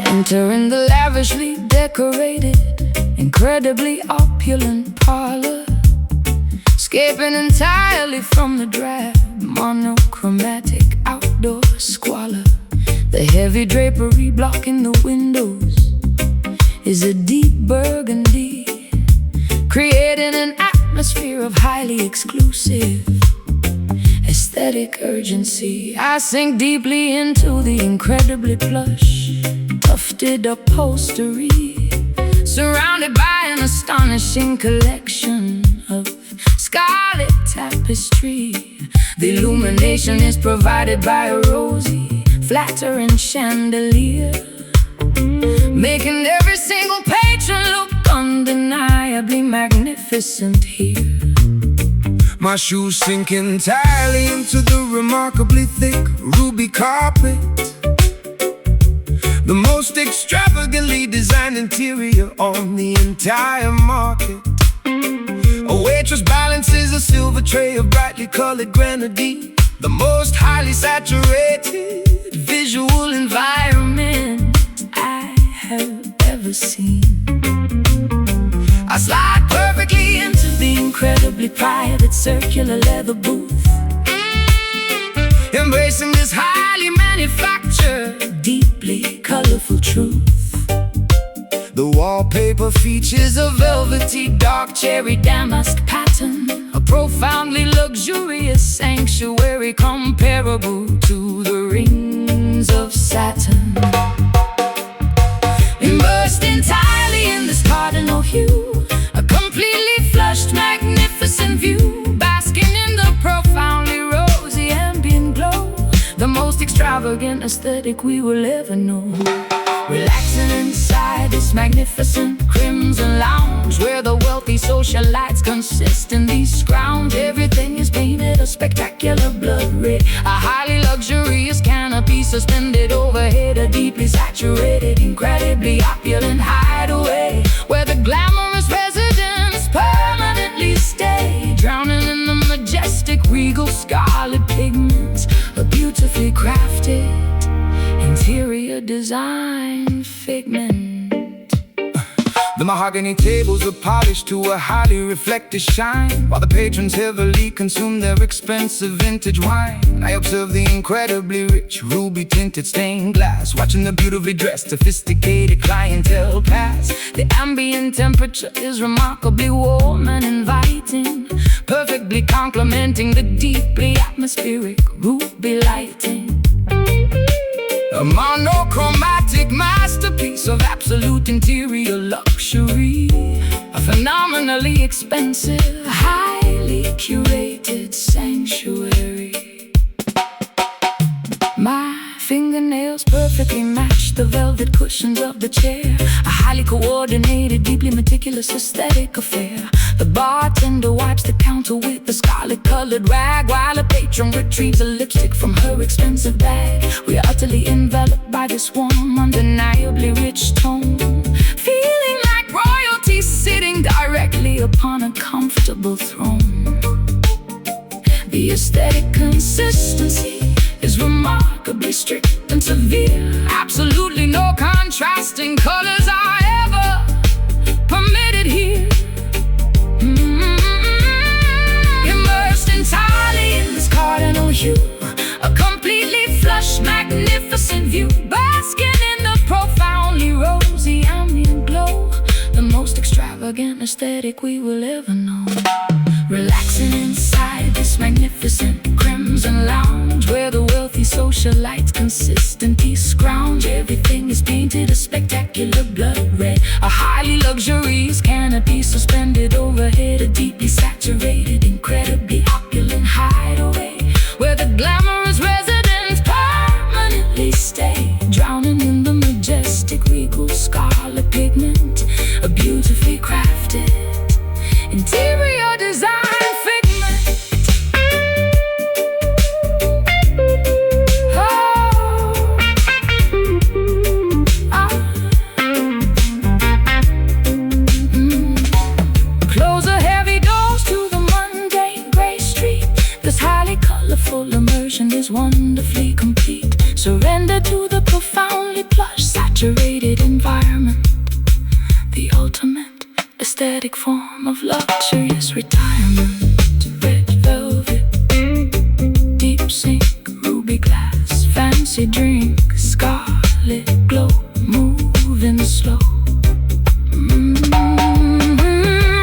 Entering the lavishly decorated, incredibly opulent parlor, escaping entirely from the drab, monochromatic outdoor squalor. The heavy drapery blocking the windows is a deep burgundy, creating an atmosphere of highly exclusive aesthetic urgency. I sink deeply into the incredibly plush, tufted upholstery, surrounded by an astonishing collection of scarlet tapestry. The illumination is provided by a rosy, flattering chandelier, making every single patron look undeniably magnificent here. My shoes sink entirely into the remarkably thick ruby carpet, the most extravagantly designed interior on the entire market. A waitress balances a silver tray of brightly colored grenadine, the most highly saturated visual environment I have ever seen. I slide perfectly into the incredibly private circular leather booth, embracing this highly manufactured, deeply colorful truth. The wallpaper Features a velvety dark cherry damask pattern, a profoundly luxurious sanctuary comparable to the rings of Saturn. Immersed entirely in this cardinal hue, a completely flushed, magnificent view, basking in the profoundly rosy ambient glow, the most extravagant aesthetic we will ever know. Relaxing inside this magnificent crimson lounge, where the wealthy socialites consist in these scrounge. Everything is painted a spectacular blood red, a highly luxurious canopy suspended overhead, a deeply saturated, incredibly opulent hideaway, where the glamorous residents permanently stay, drowning in the majestic regal scarlet pigments, a beautifully crafted interior design figment. The mahogany tables are polished to a highly reflective shine, while the patrons heavily consume their expensive vintage wine. I observe the incredibly rich ruby-tinted stained glass, watching the beautifully dressed, sophisticated clientele pass. The ambient temperature is remarkably warm and inviting, perfectly complementing the deeply atmospheric ruby lighting. A monochromatic masterpiece of absolute interior luxury, a phenomenally expensive, highly curated sanctuary. My fingernails perfectly match the velvet cushions of the chair, a highly coordinated, deeply meticulous aesthetic affair. The bartender wipes the counter with a scarlet-colored rag, while a patron retrieves a lipstick from her expensive bag. We are utterly enveloped by this warm, undeniably rich tone, feeling like royalty sitting directly upon a comfortable throne. The aesthetic consistency is remarkably strict and severe. Absolutely no contrasting colors are ever permitted here. Immersed entirely in this cardinal hue, a completely flush, magnificent view, basking in the profoundly rosy ambient glow, the most extravagant aesthetic we will ever know. Relaxing inside this magnificent crimson lounge, where the wealthy socialites consistently scrounge. Everything is painted a spectacular blood red, a highly luxurious canopy suspended overhead, a deeply saturated, incredibly opulent hideaway, where the glamorous residents permanently stay, drowning in the majestic regal scarlet pigment, a beautifully environment, the ultimate aesthetic form of luxurious retirement. Red velvet, deep sink, ruby glass, fancy drink, scarlet glow, moving slow.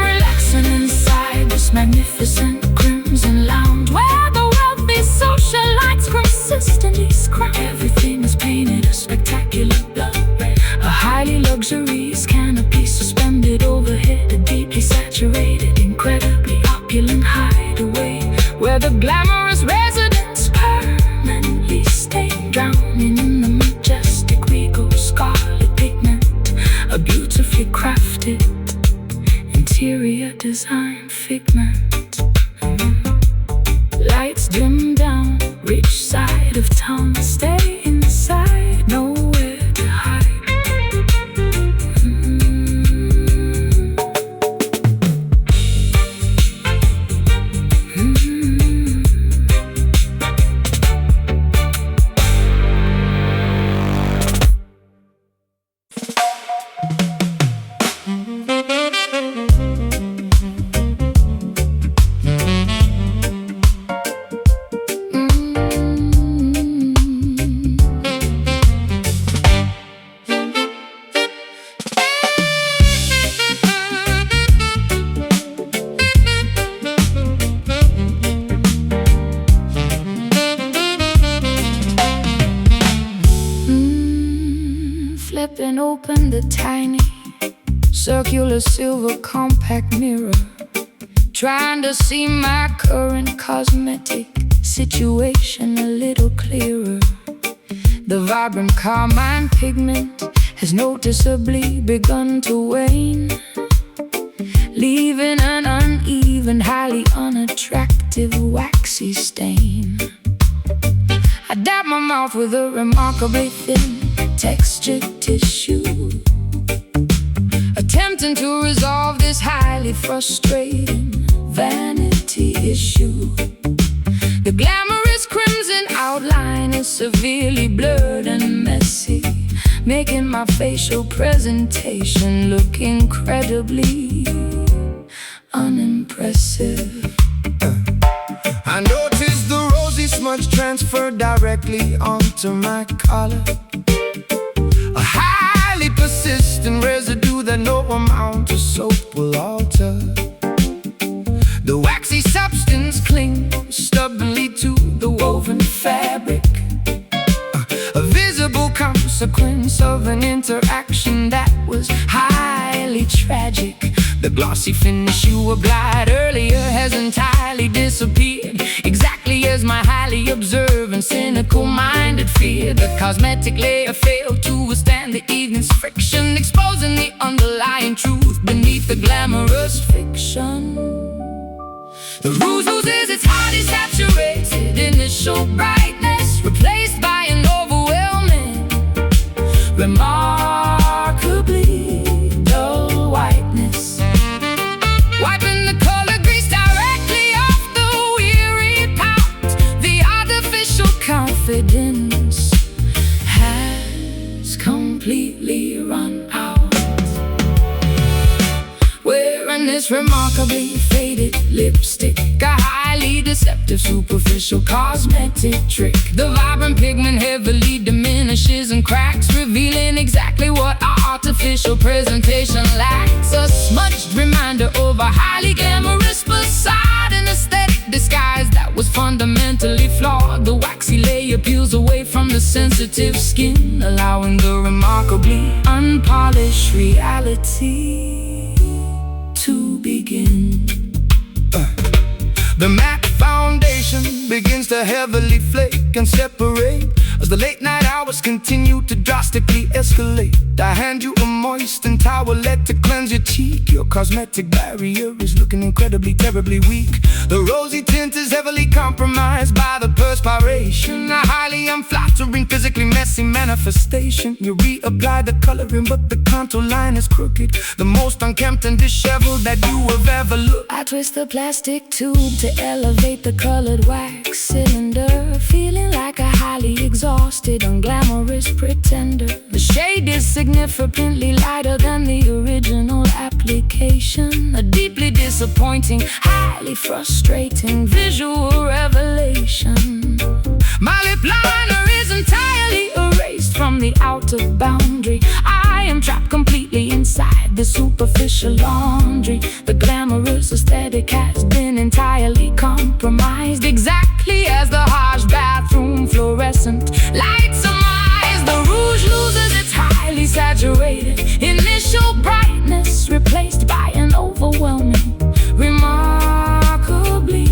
Relaxing inside this magnificent crimson lounge, where the wealthy socialites consistently scrum. Everything is painted a spectacular blood red, a highly luxurious canopy suspended overhead, a deeply saturated, incredibly opulent hideaway, where the glamorous residents permanently stay, drowning in the majestic regal scarlet pigment, a beautifully crafted interior design figment. Lights dim down, rich side of town, stay inside, nowhere to hide. Flipping open the tiny circular silver compact mirror, trying to see my current cosmetic situation a little clearer. The vibrant carmine pigment has noticeably begun to wane, leaving an uneven, highly unattractive waxy stain. I dab my mouth with a remarkably thin textured tissue, attempting to resolve this highly frustrating vanity issue. The glamorous crimson outline is severely blurred and messy, making my facial presentation look incredibly unimpressive. I noticed the rosy smudge transferred directly onto my collar, a highly persistent residue that no amount of soap will alter. The waxy substance clings stubbornly to the woven fabric, a visible consequence of an interaction that was highly tragic. The glossy finish you applied earlier has entirely disappeared, exactly as my highly observant, cynical-minded feared. The cosmetic layer failed to withstand the evening's friction, exposing the underlying truth beneath the glamorous fiction. The ruse loses its highly saturated initial brightness, replaced by an overwhelming, remarkably dull whiteness, wiping the color grease directly off the weary pout. The artificial confidence has completely run out. Wearing this remarkably faded lipstick, a highly deceptive superficial cosmetic trick. The vibrant pigment heavily diminishes and cracks, revealing exactly what our artificial presentation lacks. A smudged reminder of a highly glamorous facade, an aesthetic disguise that was fundamentally flawed. The waxy layer peels away from the sensitive skin, allowing the remarkably unpolished reality to begin. The matte foundation begins to heavily flake and separate as the late night hours continue to drastically escalate. I hand you a moistened towelette to cleanse your cheek. Your cosmetic barrier is looking incredibly, terribly weak. The rosy tint is heavily compromised by the perspiration, a highly unflattering, physically messy manifestation. You reapply the coloring, but the contour line is crooked, the most unkempt and disheveled that you have ever looked. I twist the plastic tube to elevate the colored wax cylinder, feeling like a highly exhausted, unglamorous pretender. The shade is significantly lighter than the original application. A deeply disappointing, highly frustrating visual revelation. My lip liner is entirely erased from the outer boundary. I am trapped completely inside the superficial laundry. The glamorous aesthetic has been entirely compromised, exactly as the harsh bathroom fluorescent lights surmise. The rouge loses its highly saturated initial brightness, replaced by an overwhelming, remarkably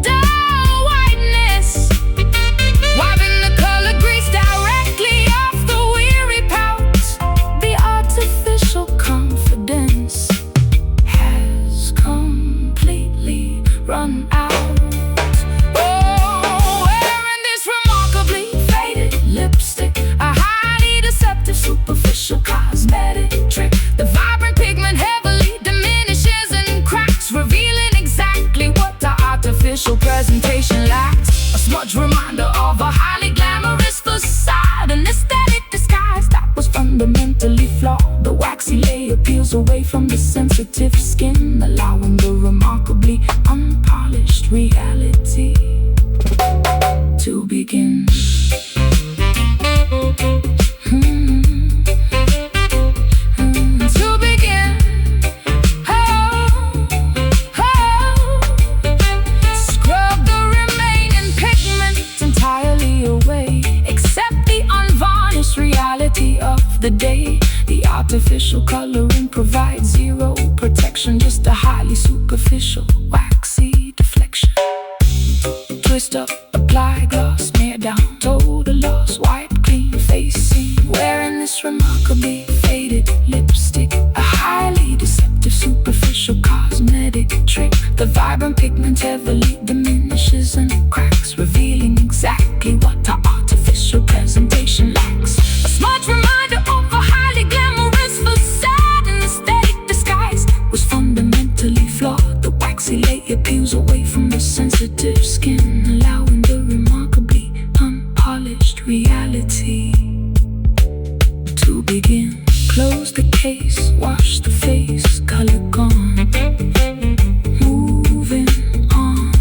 dull whiteness, wiping the color grease directly off the weary pout. The artificial confidence has completely run out. Superficial cosmetic trick. The vibrant pigment heavily diminishes and cracks, revealing exactly what the artificial presentation lacks. A smudge reminder of a highly glamorous facade, an aesthetic disguise that was fundamentally flawed. The waxy layer peels away from the sensitive skin, allowing the remarkably unpolished reality to begin. The day, the artificial coloring provides zero protection, just a highly superficial, waxy deflection. Twist up, apply gloss, smear down, total loss, wipe clean, face seen, wearing this remarkably faded lipstick. A highly deceptive, superficial cosmetic trick. The vibrant pigment heavily diminishes and cracks, revealing exactly what the artificial presentation lacks. A smudge reminder of a highly glamorous facade, an aesthetic disguise was fundamentally flawed. The waxy layer peels away from the sensitive skin, allowing the remarkably unpolished reality to begin. Close the case, wash the face, color gone, moving on.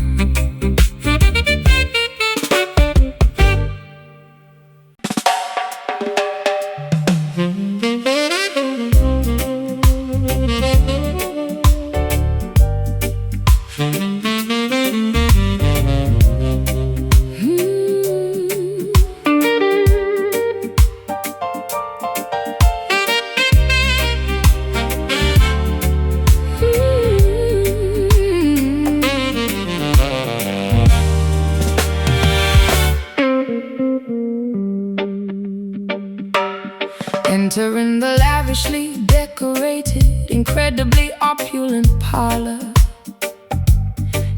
Entering the lavishly decorated, incredibly opulent parlor,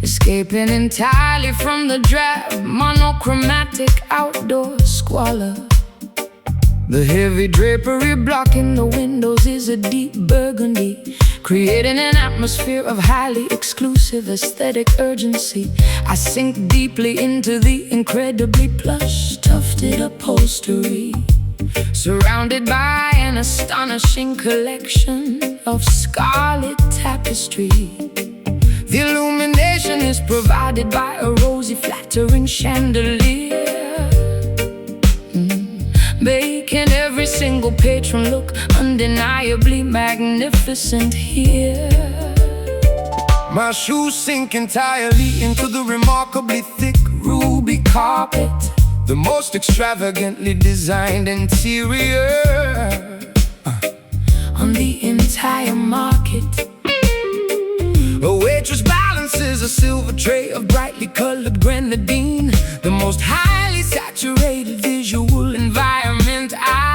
escaping entirely from the drab, monochromatic outdoor squalor. The heavy drapery blocking the windows is a deep burgundy, creating an atmosphere of highly exclusive aesthetic urgency. I sink deeply into the incredibly plush, tufted upholstery, surrounded by an astonishing collection of scarlet tapestry. The illumination is provided by a rosy, flattering chandelier, making every single patron look undeniably magnificent here. My shoes sink entirely into the remarkably thick ruby carpet, the most extravagantly designed interior on the entire market. A waitress balances a silver tray of brightly colored grenadine, the most highly saturated visual environment I've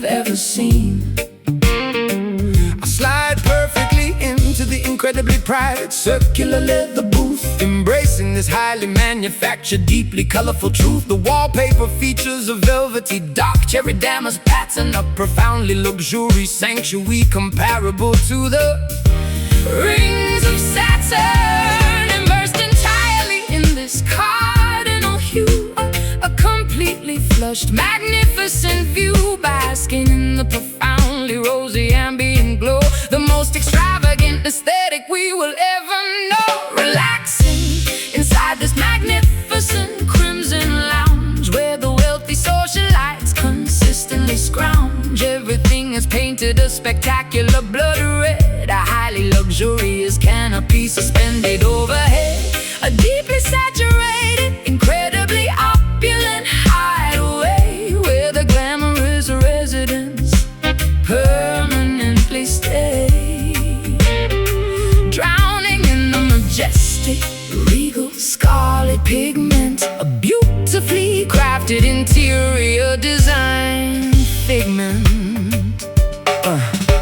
ever seen. I slide perfectly into the incredibly private circular leather booth, embracing this highly manufactured, deeply colorful truth. The wallpaper features a velvety dark cherry damask pattern, a profoundly luxurious sanctuary comparable to the rings of Saturn, immersed entirely this cardinal hue, a completely flushed, magnificent view, basking in the profoundly rosy ambient glow, the most extravagant aesthetic we will ever know. Relaxing inside this magnificent crimson lounge, where the wealthy socialites consistently scrounge. Everything is painted a spectacular blood red, a highly luxurious canopy suspended overhead, a deeply saturated, incredibly opulent hideaway, where the glamorous residents permanently stay, drowning in the majestic, regal scarlet pigment, a beautifully crafted interior design figment.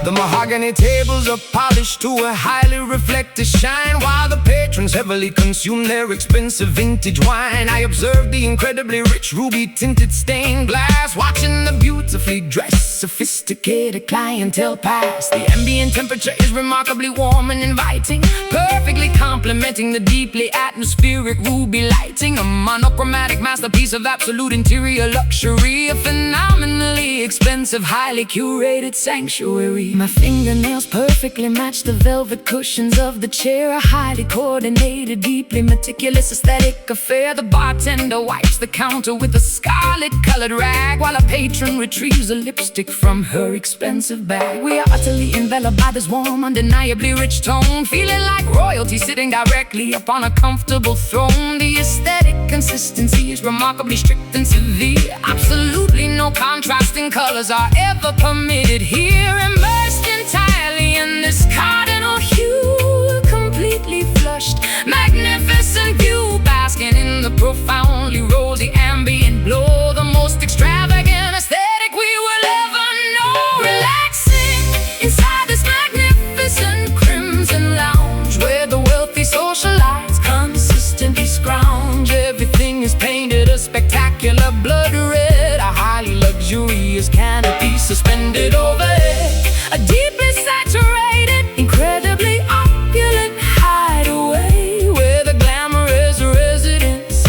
The mahogany tables are polished to a highly reflective shine, while the patrons heavily consume their expensive vintage wine. I observe the incredibly rich ruby-tinted stained glass, watching the beautifully dressed, sophisticated clientele pass. The ambient temperature is remarkably warm and inviting, perfectly complementing the deeply atmospheric ruby lighting. A monochromatic masterpiece of absolute interior luxury, a phenomenally expensive, highly curated sanctuary. My fingernails perfectly match the velvet cushions of the chair, a highly coordinated, deeply meticulous aesthetic affair. The bartender wipes the counter with a scarlet-colored rag, while a patron retrieves a lipstick from her expensive bag. We are utterly enveloped by this warm, undeniably rich tone, feeling like royalty sitting directly upon a comfortable throne. The aesthetic consistency is remarkably strict and severe. Absolutely no contrasting colors are ever permitted here. Immersed entirely in this cardinal hue, completely flushed, magnificent view, basking in the profoundly rosy ambient glow, the most extravagant aesthetic we will ever know. Relaxing inside this magnificent crimson lounge, where the wealthy socialites consistently scrounge. Everything is painted a spectacular blood red, a highly luxurious canopy suspended overhead, a deeply saturated, incredibly opulent hideaway, where the glamorous residents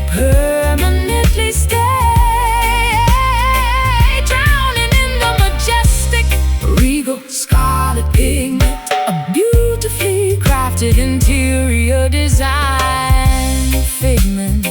permanently stay, drowning in the majestic, regal scarlet pigment, a beautifully crafted interior design figment.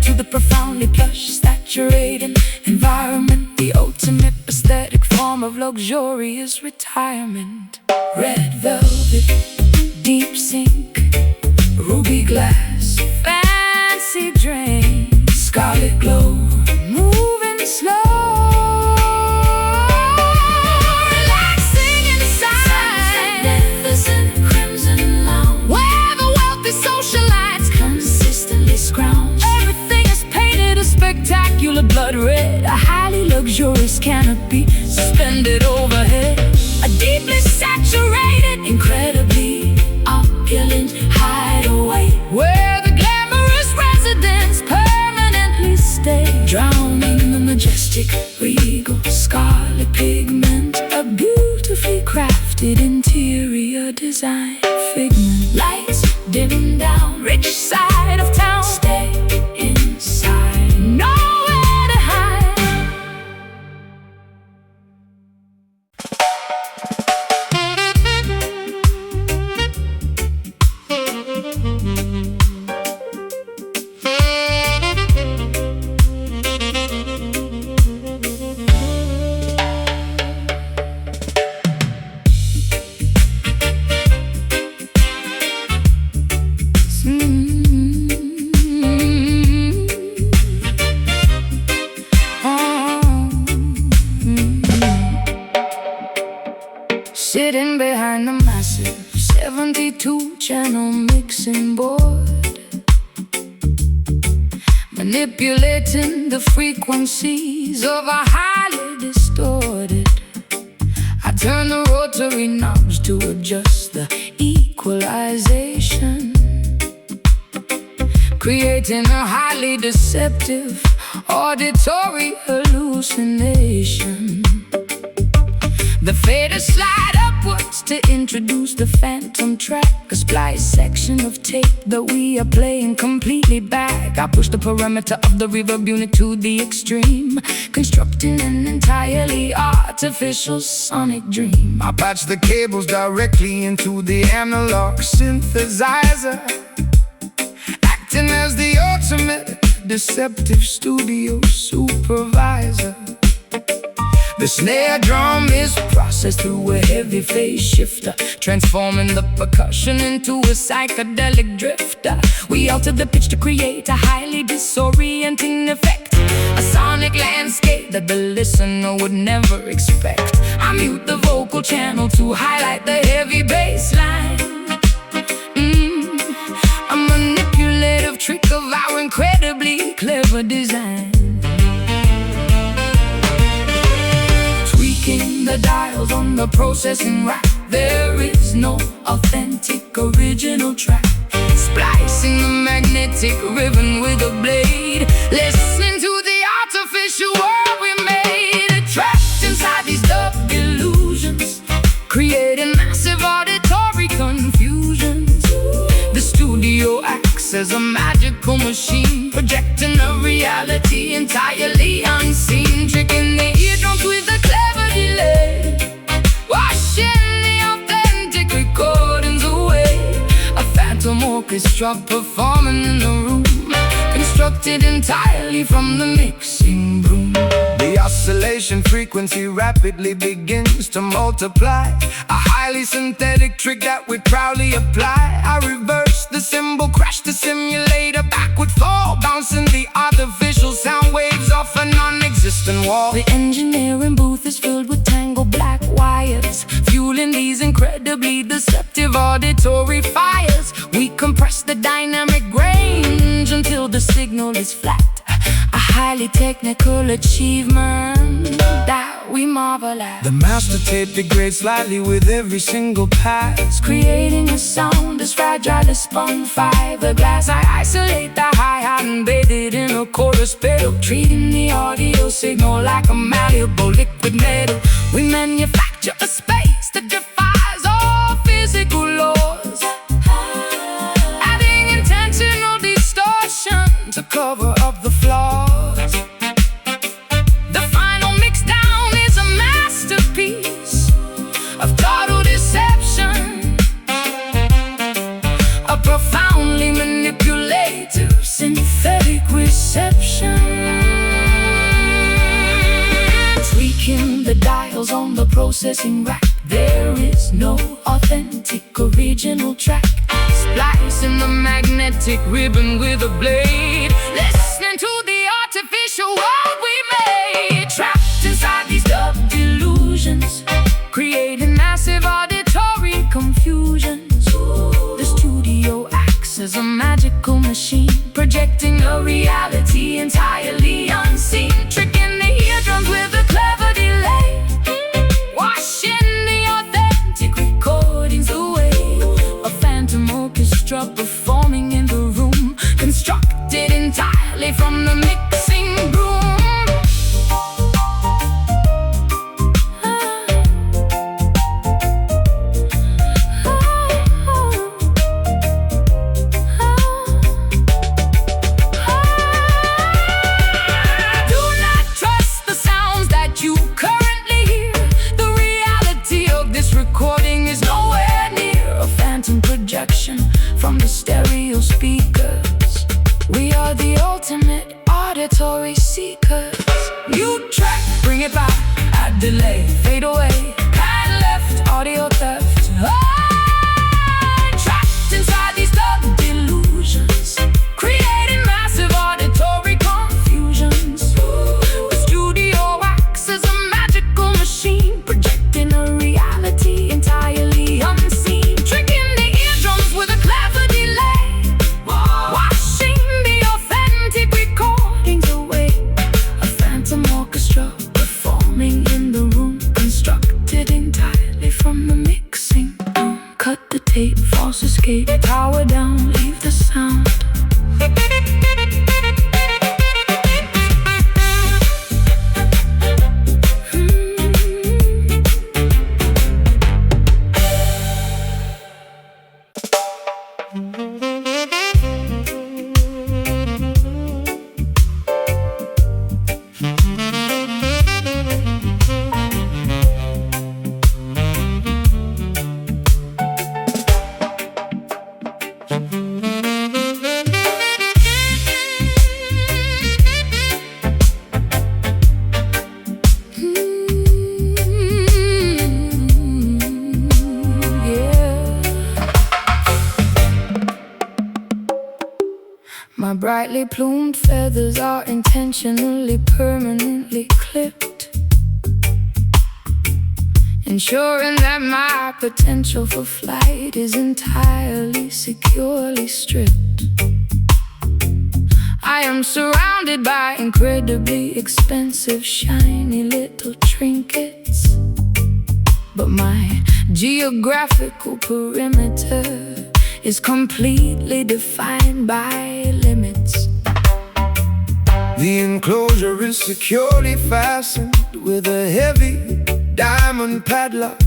To the profoundly plush, saturated environment, the ultimate aesthetic form of luxurious retirement. Red velvet, deep sink, ruby glass, fancy drink, scarlet glow, moving slow, relaxing inside magnificent crimson lounge, where the wealthy socialites consistently scrounge. Spectacular blood red, a highly luxurious canopy suspended overhead, a deeply saturated, incredibly opulent hideaway, where the glamorous residents permanently stay, drowning in the majestic, regal scarlet pigment, a beautifully crafted interior design figment. Lights dimming down, rich side of town, stay inside, nowhere to hide. Sitting behind the massive 72-channel mixing board, my manipulating the frequencies of a highly distorted. I turn the rotary knobs to adjust the equalization, creating a highly deceptive auditory hallucination. The faders slide upwards to introduce the phantom track, a splice section of tape that we are playing completely back. I push the parameter of the reverb unit to the extreme, constructing an entirely artificial sonic dream. I patch the cables directly into the analog synthesizer, acting as the ultimate deceptive studio supervisor. The snare drum is processed through a heavy phase shifter, transforming the percussion into a psychedelic drifter. We alter the pitch to create a highly disorienting effect, a sonic landscape that the listener would never expect. I mute the vocal channel to highlight the heavy bass line. A manipulative trick of our incredibly clever design. Tweaking the dials on the processing rack, there is no authentic original track. Splicing the magnetic ribbon with a blade, listening to the artificial world we made. Trapped inside these dub illusions, creating massive auditory confusions. The studio acts as a magical machine, projecting a reality entirely unseen, tricking the eardrums with a clever delay, washing the authentic recordings away. A phantom orchestra performing in the room, constructed entirely from the mixing broom. The oscillation frequency rapidly begins to multiply, a highly synthetic trick that we proudly apply. I reverse the cymbal, crash the simulator, backward fall, bouncing the artificial sound waves off a non-existent wall. The engineering booth is filled with tangled black wires, fueling these incredibly deceptive auditory fires. We compress the dynamic range until the signal is flat, a highly technical achievement that we marvel at. The master tape degrades slightly with every single pass, creating a sound as fragile as spun fiberglass. I isolate the hi-hat and bathe it in a chorus pedal, treating the audio signal like a malleable liquid metal. We manufacture a space that defies all physical laws, adding intentional distortion to cover up the flaws. The final mix down is a masterpiece of total deception, a profoundly manipulative synthetic reception. Tweaking the dials on the processing rack, there is no authentic original track. Splicing the magnetic ribbon with a blade, listening to the artificial world we made. Trapped inside these dub illusions, creating massive auditory confusions. The studio acts as a magical machine, projecting a reality entirely unseen, tricking the eardrums with a clever delay, washing the authentic recordings away. A phantom orchestra performing in the room, constructed entirely from the mixing broom. Do not trust the sounds that you currently hear. The reality of this recording is nowhere near a phantom projection from the stereo speakers. We are the ultimate auditory seekers. Mute track, bring it back, add delay, fade away, pan left, audio theft. Trapped inside these dub delusions, creating massive auditory confusions. The studio acts as a magical machine, projecting a reality entirely unseen, tricking the eardrums with a clever delay, washing the authentic record tape, false escape, power down, leave the sound. My brightly plumed feathers are intentionally, permanently clipped, ensuring that my potential for flight is entirely, securely stripped. I am surrounded by incredibly expensive, shiny little trinkets, but my geographical perimeter is completely defined by limits. The enclosure is securely fastened with a heavy diamond padlock.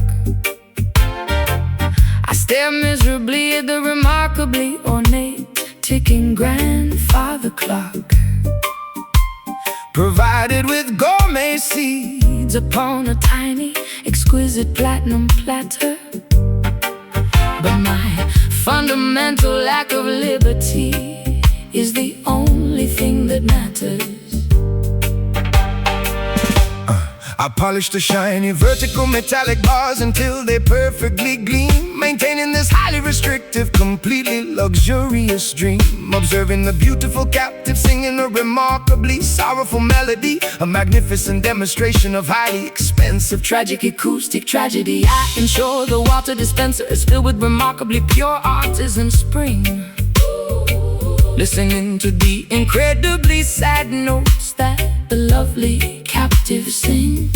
I stare miserably at the remarkably ornate ticking grandfather clock, provided with gourmet seeds upon a tiny, exquisite platinum platter. But my fundamental lack of liberty is the only thing that matters. I polish the shiny vertical metallic bars until they perfectly gleam, maintaining this highly restrictive, completely luxurious dream. Observing the beautiful captive singing a remarkably sorrowful melody, a magnificent demonstration of highly expensive tragic acoustic tragedy. I ensure the water dispenser is filled with remarkably pure artisan spring, listening to the incredibly sad notes that the lovely captive sings.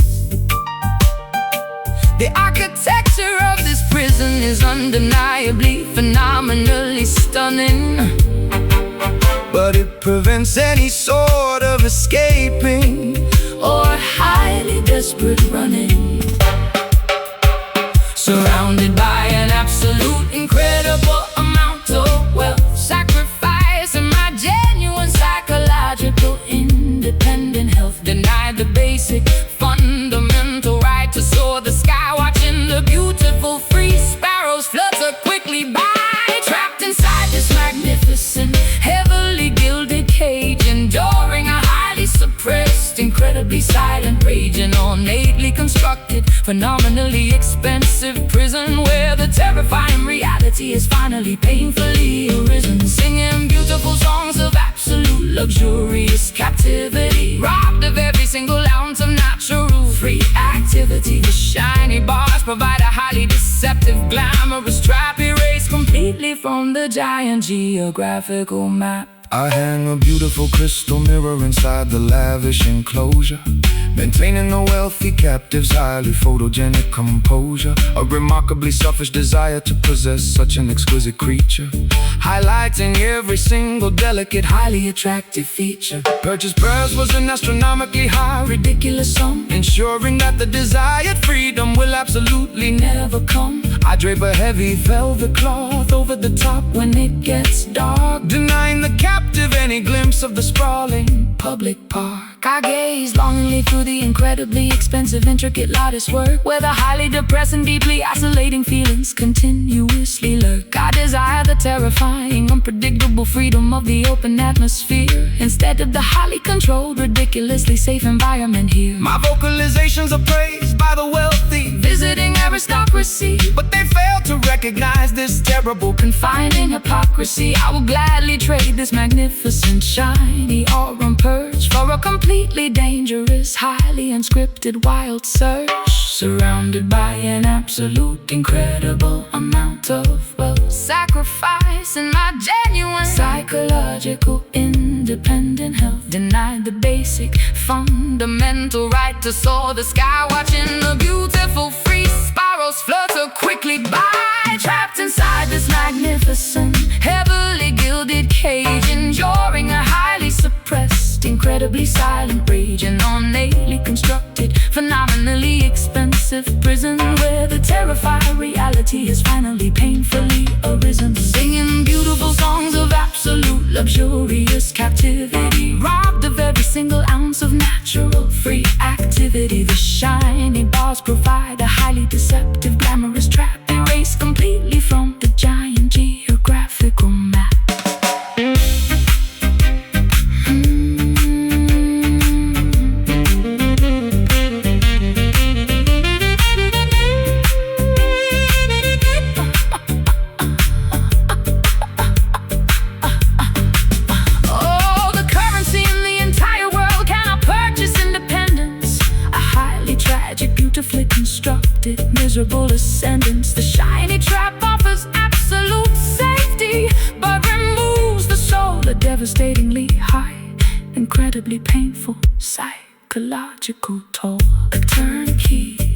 The architecture of this prison is undeniably, phenomenally stunning, but it prevents any sort of escaping or highly desperate running. Surrounded by an absolute incredible amount of wealth, sacrifice, and my genuine psychological independent health, denied the basic fundamental right to soar the sky, watching the beautiful free sparrows flutter quickly by, trapped inside this magnificent, heavily gilded cage, enduring a highly suppressed, incredibly silent rage. An ornately constructed, phenomenally expensive prison where the terrifying reality is finally painfully arisen, singing beautiful songs of absolute luxurious captivity, robbed of every single ounce of natural free activity. The shiny bars provide a highly deceptive, glamorous trap, erased completely from the giant geographical map. I hang a beautiful crystal mirror inside the lavish enclosure, maintaining a wealthy captive's highly photogenic composure, a remarkably selfish desire to possess such an exquisite creature, highlighting every single delicate, highly attractive feature. Purchase price was an astronomically high, ridiculous sum, ensuring that the desired freedom will absolutely never come. I drape a heavy velvet cloth over the top when it gets dark, denying the captive any glimpse of the sprawling public park. I gaze longingly through the incredibly expensive, intricate lattice work, where the highly depressing, deeply isolating feelings continuously lurk. I desire the terrifying, unpredictable freedom of the open atmosphere, instead of the highly controlled, ridiculously safe environment here. My vocalizations are praised by the wealthy, visiting aristocracy, but they fail to recognize this terrible, confining hypocrisy. I will gladly trade this magnificent, shiny aurum perch for a completely dangerous, highly unscripted, wild search, surrounded by an absolute, incredible amount of wealth, sacrifice, and my genuine psychological independent health, denied the basic fundamental right to soar the sky, watching the beautiful free sparrows flutter quickly by, trapped inside the silent rage, an ornately constructed, phenomenally expensive prison where the terrifying reality has finally painfully arisen. Singing beautiful songs of absolute luxurious captivity, robbed of every single ounce of natural free activity. The shiny bars provide a highly deceptive, glamorous trap, erased completely from the giant geographical map. Beautifully constructed, miserable ascendance. The shiny trap offers absolute safety, but removes the soul, a devastatingly high, incredibly painful psychological toll. A turnkey,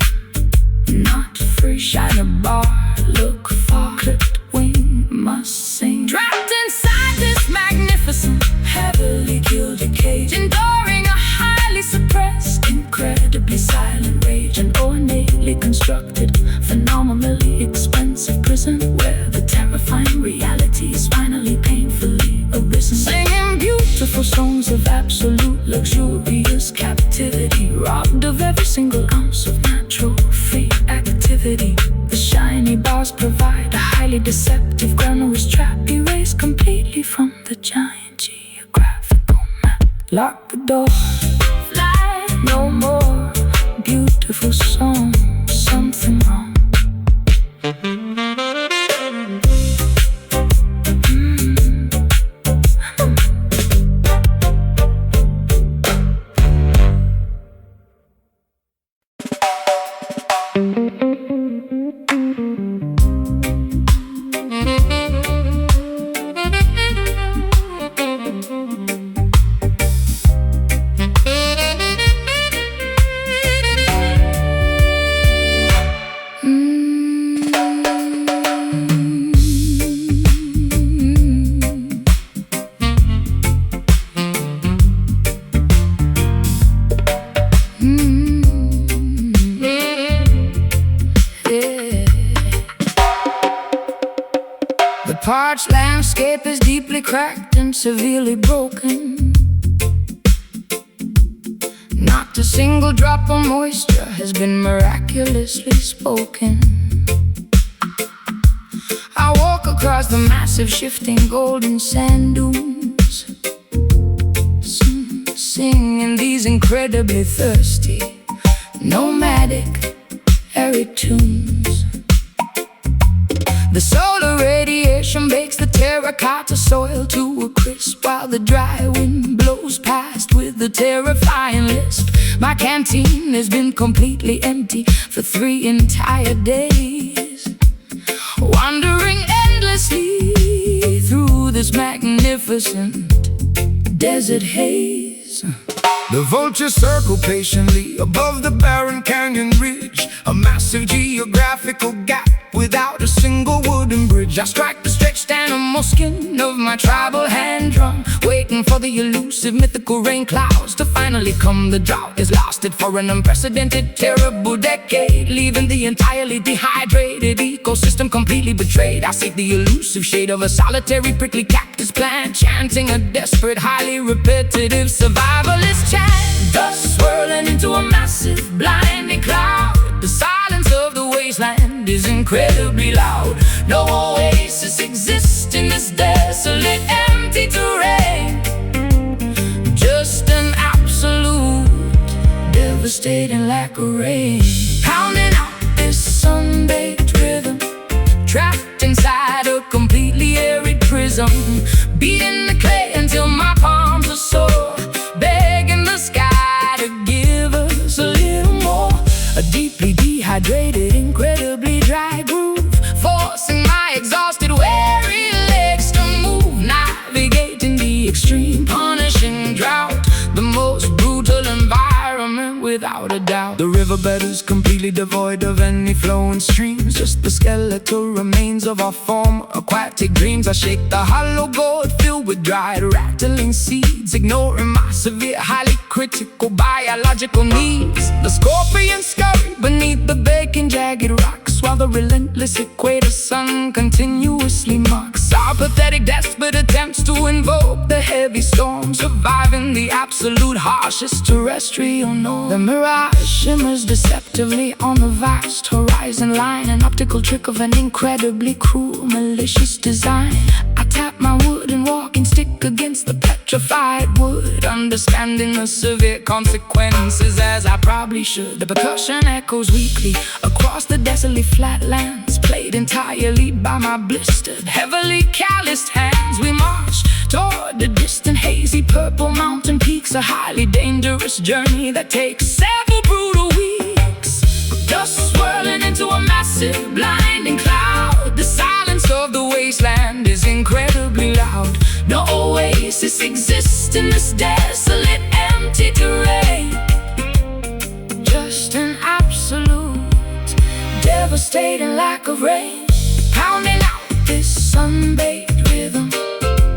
not free. Shiny bar, look far, clipped wing must sing. Trapped inside this magnificent, heavily gilded cage, enduring a highly suppressed, incredibly silent rage. An ornately constructed, phenomenally expensive prison where the terrifying reality is finally painfully arisen. Singing beautiful songs of absolute luxurious captivity, robbed of every single ounce of natural free activity. The shiny bars provide a highly deceptive, glamorous trap, erased completely from the giant geographical map. Lock the door, fly no more. Beautiful song, something wrong. The parched landscape is deeply cracked and severely broken. Not a single drop of moisture has been miraculously spoken. I walk across the massive shifting golden sand dunes, singing these incredibly thirsty, nomadic, arid tunes. The solar radiation bakes the terracotta soil to a crisp, while the dry wind blows past with a terrifying lisp. My canteen has been completely empty for 3 entire days, wandering endlessly through this magnificent desert haze. The vultures circle patiently above the barren canyon ridge, a massive geographical gap without a single wooden bridge. I strike the stretched animal skin of my tribal hand drum, waiting for the elusive mythical rain clouds to finally come. The drought has lasted for an unprecedented, terrible decade, leaving the entirely dehydrated ecosystem completely betrayed. I seek the elusive shade of a solitary prickly cactus plant, chanting a desperate, highly repetitive survivalist chant. Dust swirling into a massive, blinding cloud. The silence of the wasteland is incredibly loud. No oasis exists in this desolate, empty terrain. Just an absolute, devastating lack of rain, pounding out this sun-baked rhythm, trapped inside a completely arid prism, beating the clay until my palms are sore, begging the sky to give us a little more. A deeply dehydrated, incredibly dry groove, forcing my exhausted, weary legs to move, navigating the extreme, punishing drought, the most brutal environment without a doubt. The riverbed is completely devoid of any flow flowing streams, just the skeletal remains of our former aquatic dreams. I shake the hollow gourd filled with dried rattling seeds, ignoring my severe, highly critical biological needs. The scorpions scurry beneath the baking jagged rocks, while the relentless equator sun continuously mocks our pathetic, desperate attempts to invoke the heavy storm, surviving the absolute harshest terrestrial norm. The mirage shimmers deceptively on the vast horizon line, an optical trick of an incredibly cruel, malicious design. I tap my wooden walking stick against the petrified wood, understanding the severe consequences as I probably should. The percussion echoes weakly across the desolate flatlands, played entirely by my blistered, heavily calloused hands. We march toward the distant hazy purple mountain peaks, a highly dangerous journey that takes several brutal weeks. Dust swirling into a massive blinding cloud, the silence of the wasteland is incredibly loud. No oasis exists in this desolate, empty terrain, just an absolute, devastating lack of rain, pounding out this sun-baked rhythm,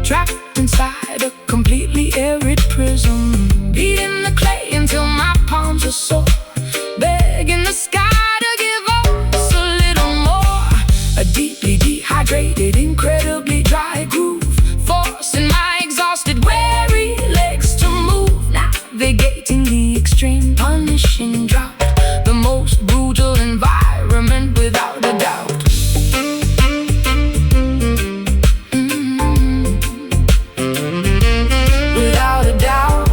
trapped inside a completely arid prism, beating the clay until my palms are sore, begging the sky to give us a little more. A deeply dehydrated, incredibly dry groove, forcing my exhausted, weary legs to move, navigating the extreme, punishing drought, the most brutal environment without a doubt. Without a doubt.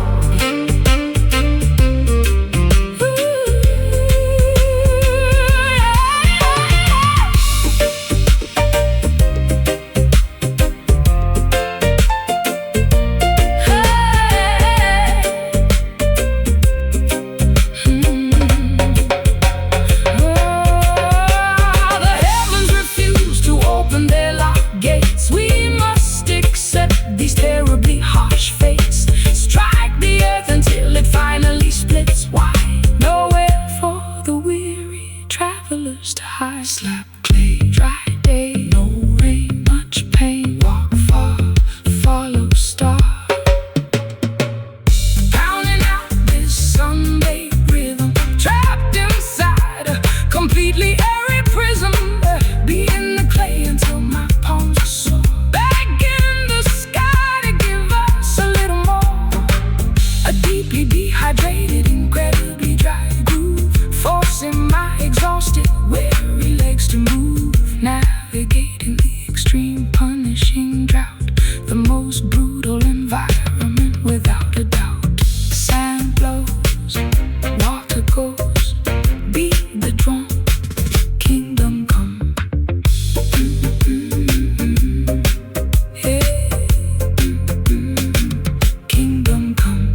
These terribly harsh fates strike the earth until it finally splits. Why? Nowhere for the weary travelers to hide. Slap clay, dry day, no rain, much pain. Walk far, follow star, pounding out this sun-baked rhythm, trapped inside a completely airy prism, being the clay until my palms are sore. Deeply dehydrated, incredibly dry groove, forcing my exhausted, weary legs to move, navigating the extreme, punishing drought, the most brutal environment without a doubt. Sand blows, water goes, beat the drum, kingdom come. Yeah. Kingdom come.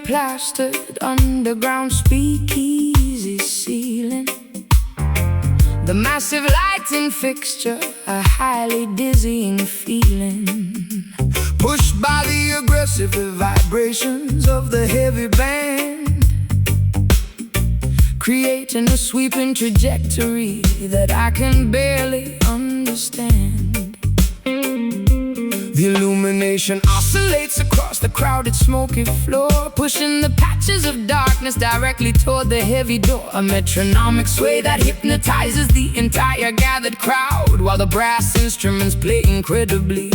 Plastered underground speakeasy ceiling, the massive lighting fixture, a highly dizzying feeling, pushed by the aggressive vibrations of the heavy band, creating a sweeping trajectory that I can barely understand. The illumination oscillates across the crowded, smoky floor, pushing the patches of darkness directly toward the heavy door. A metronomic sway that hypnotizes the entire gathered crowd, while the brass instruments play incredibly,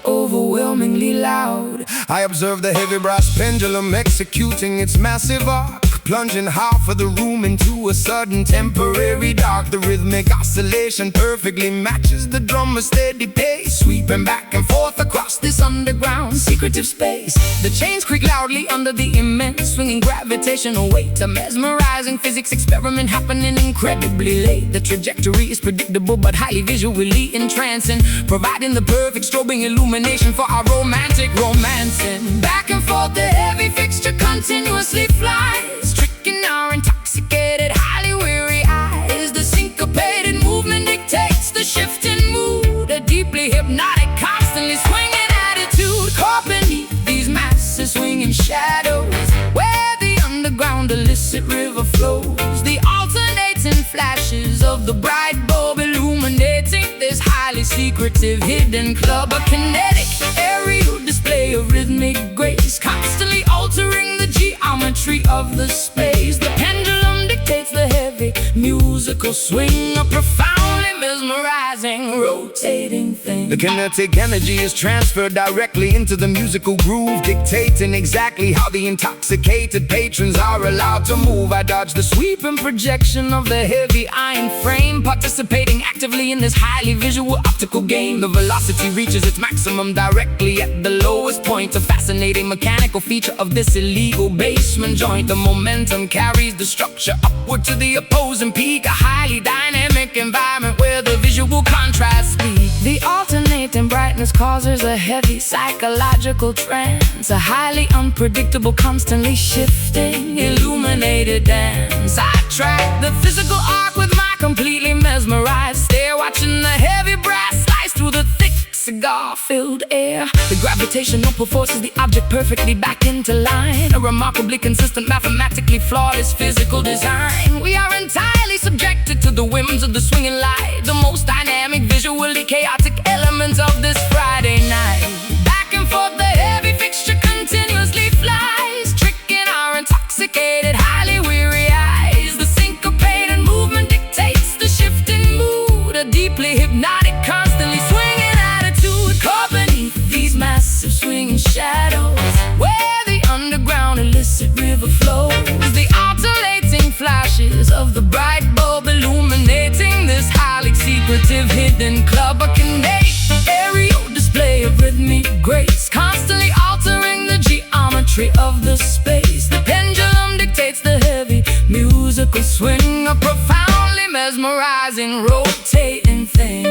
overwhelmingly loud. I observe the heavy brass pendulum executing its massive arc, plunging half of the room into a sudden temporary dark. The rhythmic oscillation perfectly matches the drummer's steady pace, sweeping back and forth across this underground secretive space. The chains creak loudly under the immense swinging gravitational weight. A mesmerizing physics experiment happening incredibly late. The trajectory is predictable but highly visually entrancing, providing the perfect strobing illumination for our romantic romancing. Back and forth the heavy fixture continuously flies, tricking our intoxicated, highly weary eyes. The syncopated movement dictates the shifting mood, a deeply hypnotic, constantly swinging attitude. Caught beneath these massive swinging shadows, where the underground illicit river flows, the alternating flashes of the bright bulb illuminating this highly secretive hidden club. A kinetic aerial display of rhythmic grace, constantly altering the geometry of the space. The pendulum dictates the heavy musical swing, a profoundly mesmerizing, rotating thing. The kinetic energy is transferred directly into the musical groove, dictating exactly how the intoxicated patrons are allowed to move. I dodge the sweeping projection of the heavy iron frame, participating actively in this highly visual optical game. The velocity reaches its maximum directly at the lowest point, a fascinating mechanical feature of this illegal basement joint. The momentum carries the structure upward to the opposing peak, a highly dynamic environment where the visual contrasts speak. The alternating brightness causes a heavy psychological trance, a highly unpredictable, constantly shifting, illuminated dance. I track the physical arc with my completely mesmerized stare, watching the heavy brass slice through the thick cigar-filled air. The gravitational pull forces the object perfectly back into line, a remarkably consistent, mathematically flawless physical design. We are entirely subjected to the whims of the swinging light, the most dynamic, visually chaotic elements of this Friday night. Back and forth the heavy fixture continuously flies, tricking our intoxicated, highly weary eyes. The syncopated movement dictates the shifting mood, a deeply hypnotic, constantly swinging attitude. Caught beneath these massive swinging shadows, where the underground illicit river flows, the alternating flashes of the bright bulb illuminating this highly secretive hidden club. A kinetic aerial display of rhythmic grace, constantly altering the geometry of the space. The pendulum dictates the heavy musical swing, a profoundly mesmerizing, rotating thing.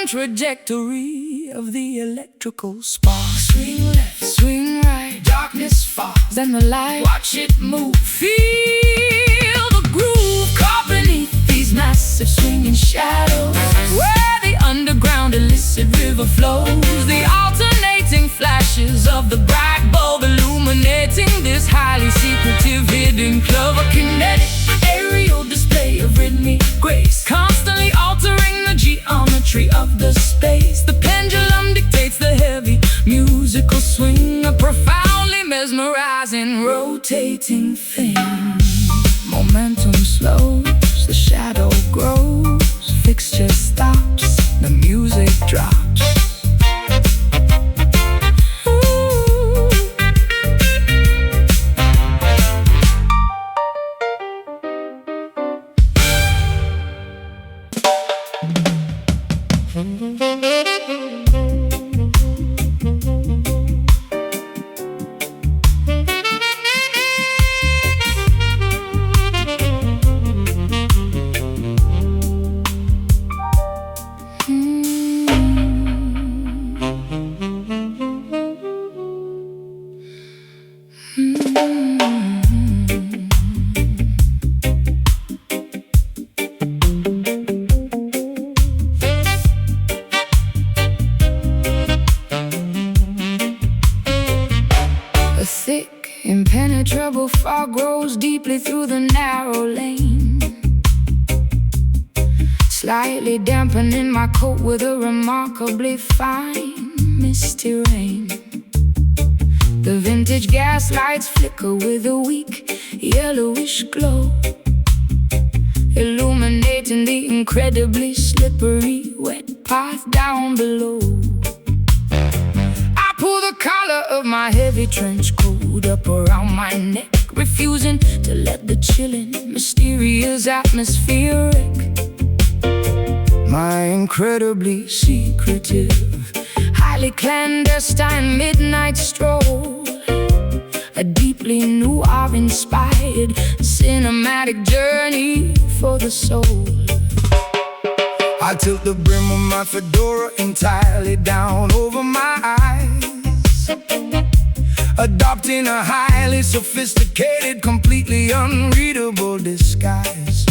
Trajectory of the electrical spark. Swing left, swing right, darkness falls, then the light, watch it move. Feel the groove, caught beneath these massive swinging shadows, where the underground illicit river flows, the alternating flashes of the bright bulb illuminating this highly secretive hidden club. A kinetic aerial display of rhythmic grace, constantly altering the geometry of the space. The pendulum dictates the heavy musical swing, a profoundly mesmerizing, rotating thing. Momentum slows, the shadow grows, fixture stops, the music drops. thick, impenetrable fog grows deeply through the narrow lane, slightly dampening my coat with a remarkably fine misty rain. The vintage gas lights flicker with a weak yellowish glow, illuminating the incredibly slippery wet path down below. I pull the collar of my heavy trench coat up around my neck, refusing to let the chilling, mysterious atmosphere wreck my incredibly secretive, highly clandestine midnight stroll. A deeply new, awe-inspired cinematic journey for the soul. I tilt the brim of my fedora entirely down over my eyes, adopting a highly sophisticated, completely unreadable disguise.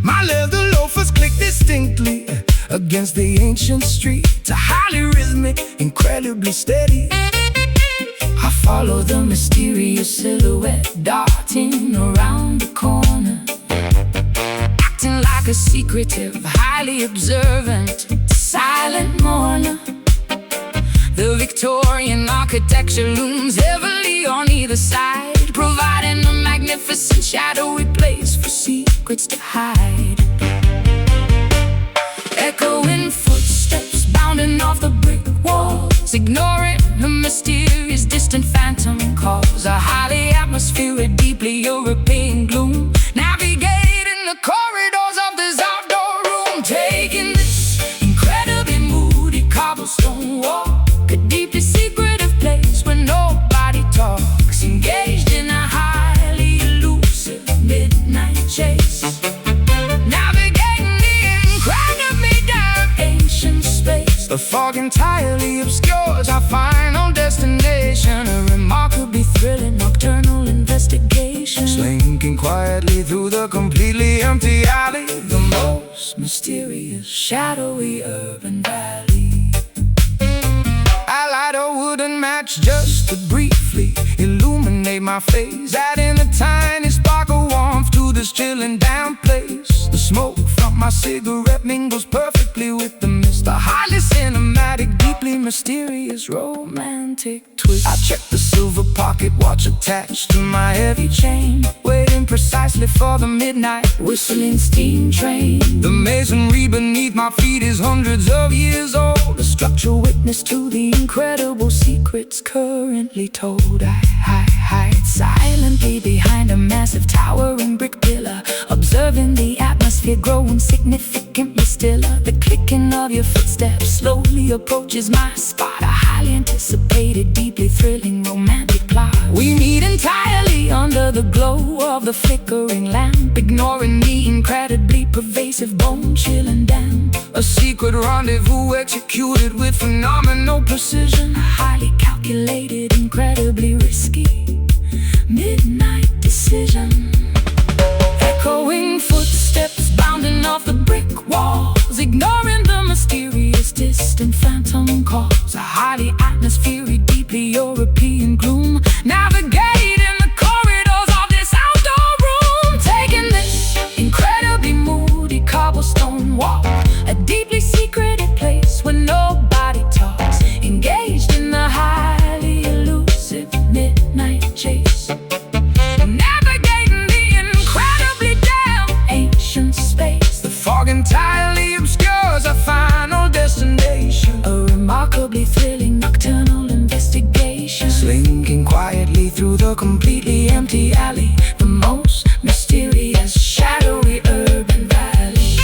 My leather loafers click distinctly against the ancient streets, highly rhythmic, incredibly steady. I follow the mysterious silhouette darting around the corner, acting like a secretive, highly observant, silent mourner. The Victorian architecture looms heavily on either side, providing a magnificent shadowy place for secrets to hide. Echoing footsteps bounding off the brick walls, ignoring the mysterious distant phantom calls. A highly atmospheric, deeply European gloom, navigating the corridors of this outdoor room, taking this incredibly moody cobblestone walk, a deeply secretive place where nobody talks, engaged in a highly elusive midnight chase, navigating the incredibly dark ancient space. The fog entirely obscures our final destination, a remarkably thrilling nocturnal investigation, slinking quietly through the completely empty alley, the most mysterious, shadowy urban valley. I light a wooden match just to briefly illuminate my face, adding a tiny spark of warmth to this chilling damp place. The smoke from my cigarette mingles perfectly with the mist, a highly cinematic, deeply mysterious, romantic twist. I check the silver pocket watch attached to my heavy chain, waiting precisely for the midnight whistling steam train. The masonry beneath my feet is hundreds of years old, a structural witness to the incredible secrets currently told. I hide silently behind a massive towering brick pillar, observing the atmosphere growing significantly stiller. The clicking of your footsteps slowly approaches my spot, a highly anticipated, deeply thrilling, romantic plot. We meet entirely under the glow of the flickering lamp, ignoring the incredibly pervasive, bone-chilling damp. A secret rendezvous executed with phenomenal precision, a highly calculated, incredibly risky midnight decision. Echoing footsteps bounding off the brick walls, ignoring the mysterious distant phantom calls. A highly atmospheric, deeply European gloom, navigating the corridors of this outdoor room, taking this incredibly moody cobblestone walk, a deeply secreted place where nobody talks, engaged in the highly elusive midnight chase, navigating the incredibly damp ancient space. The fog entirely obscures our final destination, a remarkably thrilling nocturnal investigation, slinking quietly through the completely empty alley, the most mysterious, shadowy urban valley.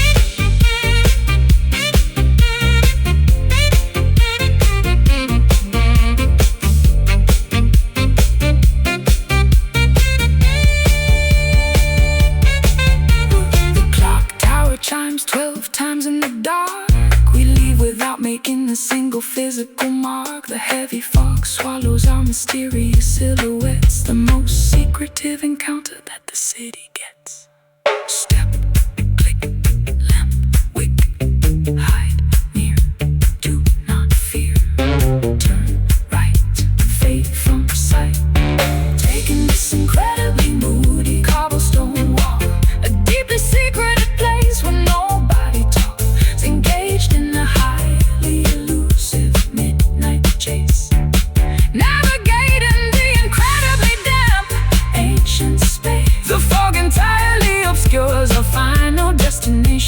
The clock tower chimes 12 times in the dark. We leave without making a single physical mark. The heavy fog swallows our mysterious silhouettes, the most secretive encounter that the city gets. Step, click, lamp, wick, hide, near, do not fear. Turn right, fade from sight.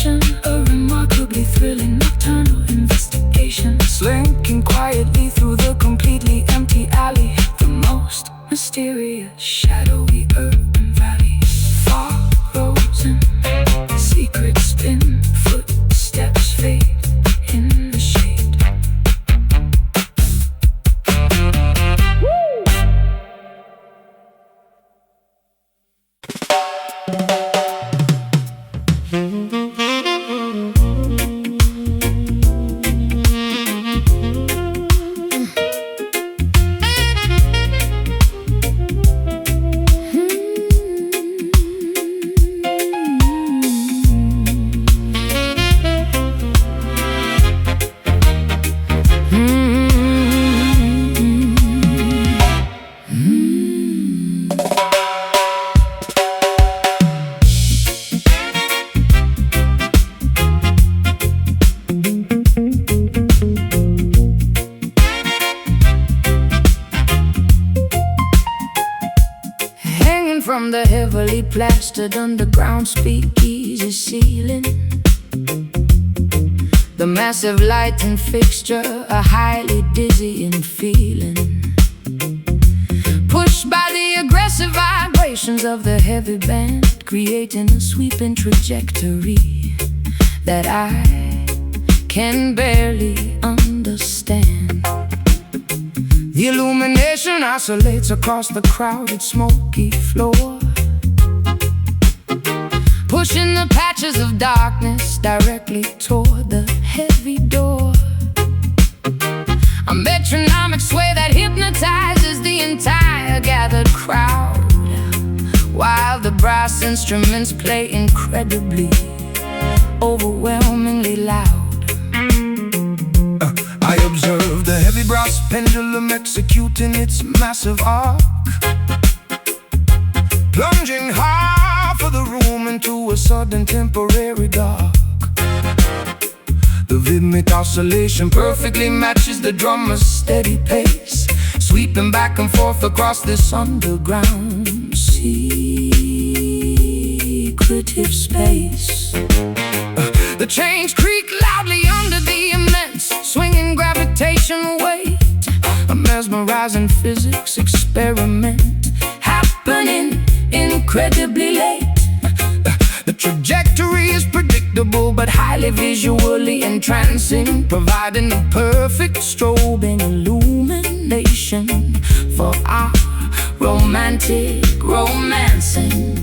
invention, a remarkably thrilling nocturnal investigation, slinking quietly through the completely empty alley, the most mysterious, shadowy urban valley. Far-frozen secrets spin, footsteps fade in the shade. From the heavily plastered underground speakeasy ceiling, the massive lighting fixture, a highly dizzying feeling, pushed by the aggressive vibrations of the heavy band, creating a sweeping trajectory that I can barely understand. The illumination oscillates across the crowded, smoky floor, pushing the patches of darkness directly toward the heavy door. A metronomic sway that hypnotizes the entire gathered crowd, while the brass instruments play incredibly, overwhelmingly loud. I observe the heavy brass pendulum executing its massive arc, plunging half of the room into a sudden temporary dark. The rhythmic oscillation perfectly matches the drummer's steady pace, sweeping back and forth across this underground secretive space. The chains creak loudly under the immense swinging gravitational weight, a mesmerizing physics experiment happening incredibly late. The trajectory is predictable but highly visually entrancing, providing the perfect strobing illumination for our romantic romancing.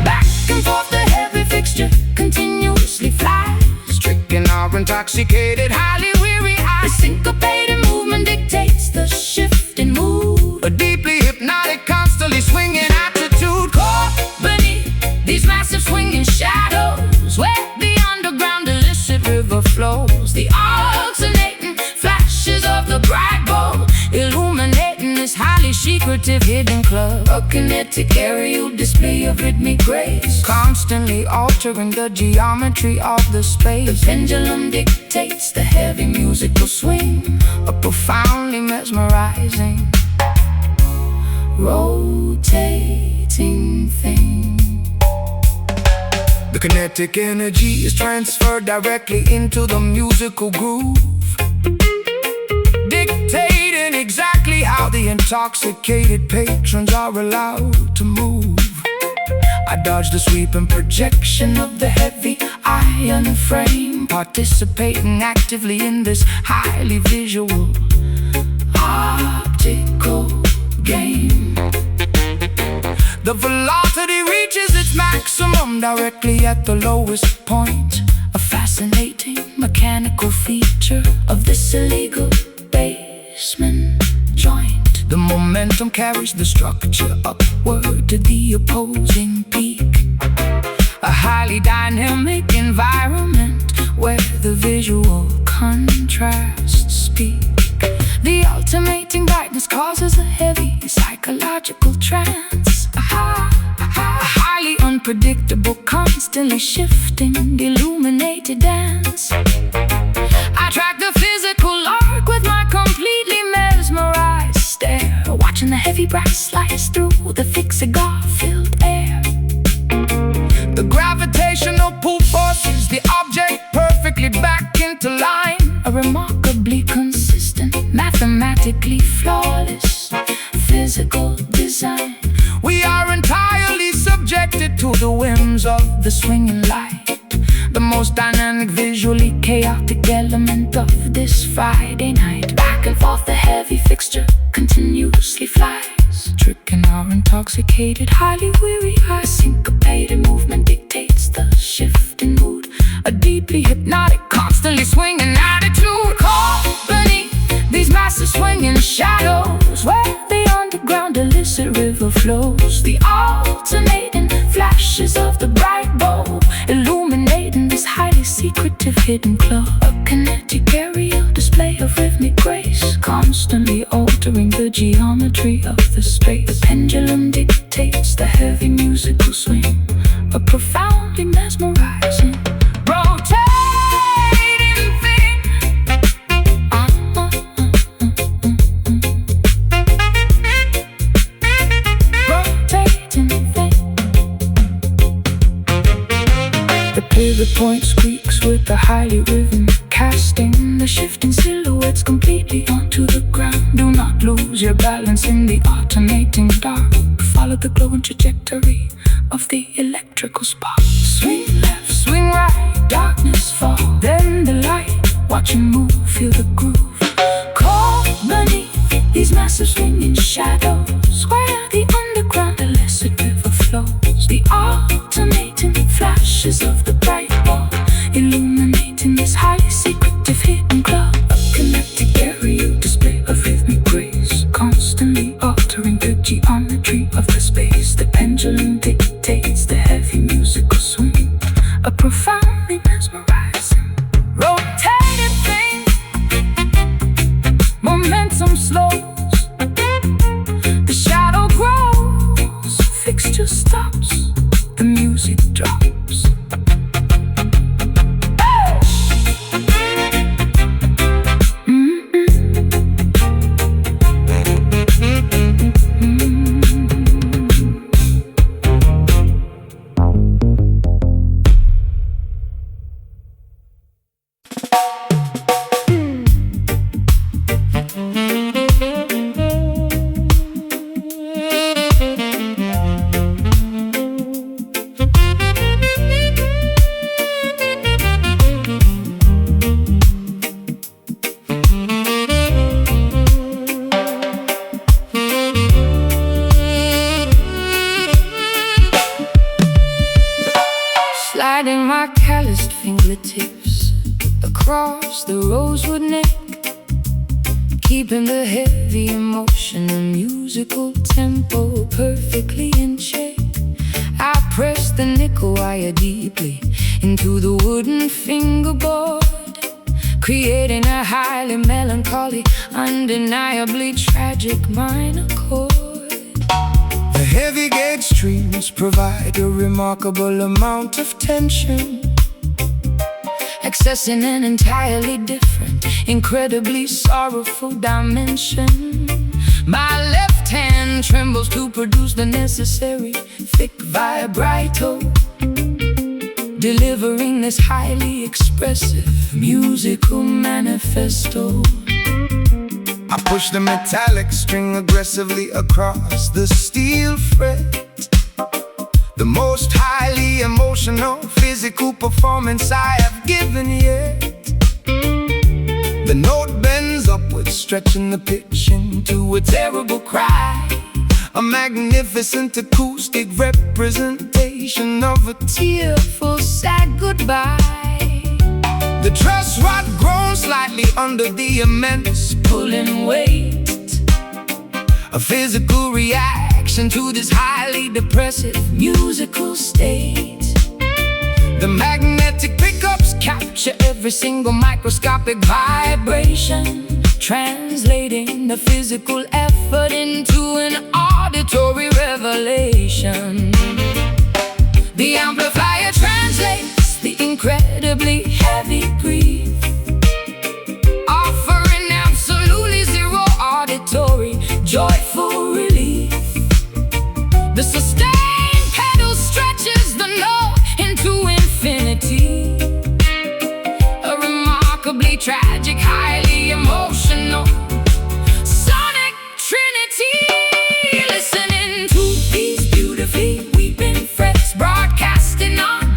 Back and forth the heavy fixture continuously flies, tricking our intoxicated, highly weary eyes. The syncopated movement dictates the shift in mood, a deeply hypnotic, constantly swinging attitude. Caught beneath these massive swinging shadows, where the underground illicit river flows, the alternating flashes of the bright bulb illuminating this highly secretive hidden club. A kinetic aerial display of rhythmic grace, constantly altering the geometry of the space. The pendulum dictates the heavy musical swing, a profoundly mesmerizing, rotating thing. The kinetic energy is transferred directly into the musical groove, dictating exactly how the intoxicated patrons are allowed to move. I dodge the sweeping projection of the heavy iron frame, participating actively in this highly visual optical game. The velocity reaches its maximum directly at the lowest point, a fascinating mechanical feature of this illegal basement joint. The momentum carries the structure upward to the opposing peak, a highly dynamic environment where the visual contrasts speak. The alternating brightness causes a heavy psychological trance, a highly unpredictable, constantly shifting, illuminated dance. I track the physical arc with my completely mesmerized stare, watching the heavy brass slice through the thick cigar-filled air. The gravity the swinging light, the most dynamic, visually chaotic element of this Friday night. Back and forth, the heavy fixture continuously flies, tricking our intoxicated, highly weary eyes. Syncopated movement dictates the shifting mood, a deeply hypnotic, constantly swinging attitude. Caught beneath these massive swinging shadows, where the underground illicit river flows, the alternating flashes of the bright bulb illuminating this highly secretive hidden club. A kinetic aerial display of rhythmic grace, constantly altering the geometry of the space. The pendulum dictates the heavy musical swing, a profoundly mesmerizing, rotating thing. Rotating thing. The pivot point squeaks with the highly rhythm, casting the shifting silhouettes completely onto the ground. Do not lose your balance in the alternating dark. Follow the glowing trajectory of the electrical spark. Swing left, swing right, darkness fall, then the light. Watch and move, feel the groove. Caught beneath these massive swinging shadows, where the underground illicit river flows, the alternating flashes of the bright bulb illuminating this highly secretive hidden club. A kinetic aerial display of rhythmic grace, constantly altering the geometry of the space. The pendulum dictates the heavy musical swing, a profoundly mesmerizing, rotated thing. Momentum slows, the shadow grows, fixture stops, the music drops. Sliding my calloused fingertips across the rosewood neck, keeping the heavy emotion and musical tempo perfectly in check. I press the nickel wire deeply into the wooden fingerboard, creating a highly melancholy, undeniably tragic minor chord. The heavy gauge strings provide a remarkable amount of tension, accessing an entirely different, incredibly sorrowful dimension. My left hand trembles to produce the necessary thick vibrato, delivering this highly expressive musical manifesto. I push the metallic string aggressively across the steel fret, the most highly emotional physical performance I have given yet. The note bends upwards, stretching the pitch into a terrible cry, a magnificent acoustic representation of a tearful, sad goodbye. The truss rod groans slightly under the immense Pulling weight, a physical reaction to this highly depressive musical state. The magnetic pickups Capture every single microscopic vibration, translating the physical effort into an auditory revelation. The amplifier translates the incredibly heavy grief, offering absolutely zero auditory joyful relief. The sustained pedal stretches the note into infinity, a remarkably tragic, highly emotional sonic trinity. Listening to these beautifully weeping frets broadcasting on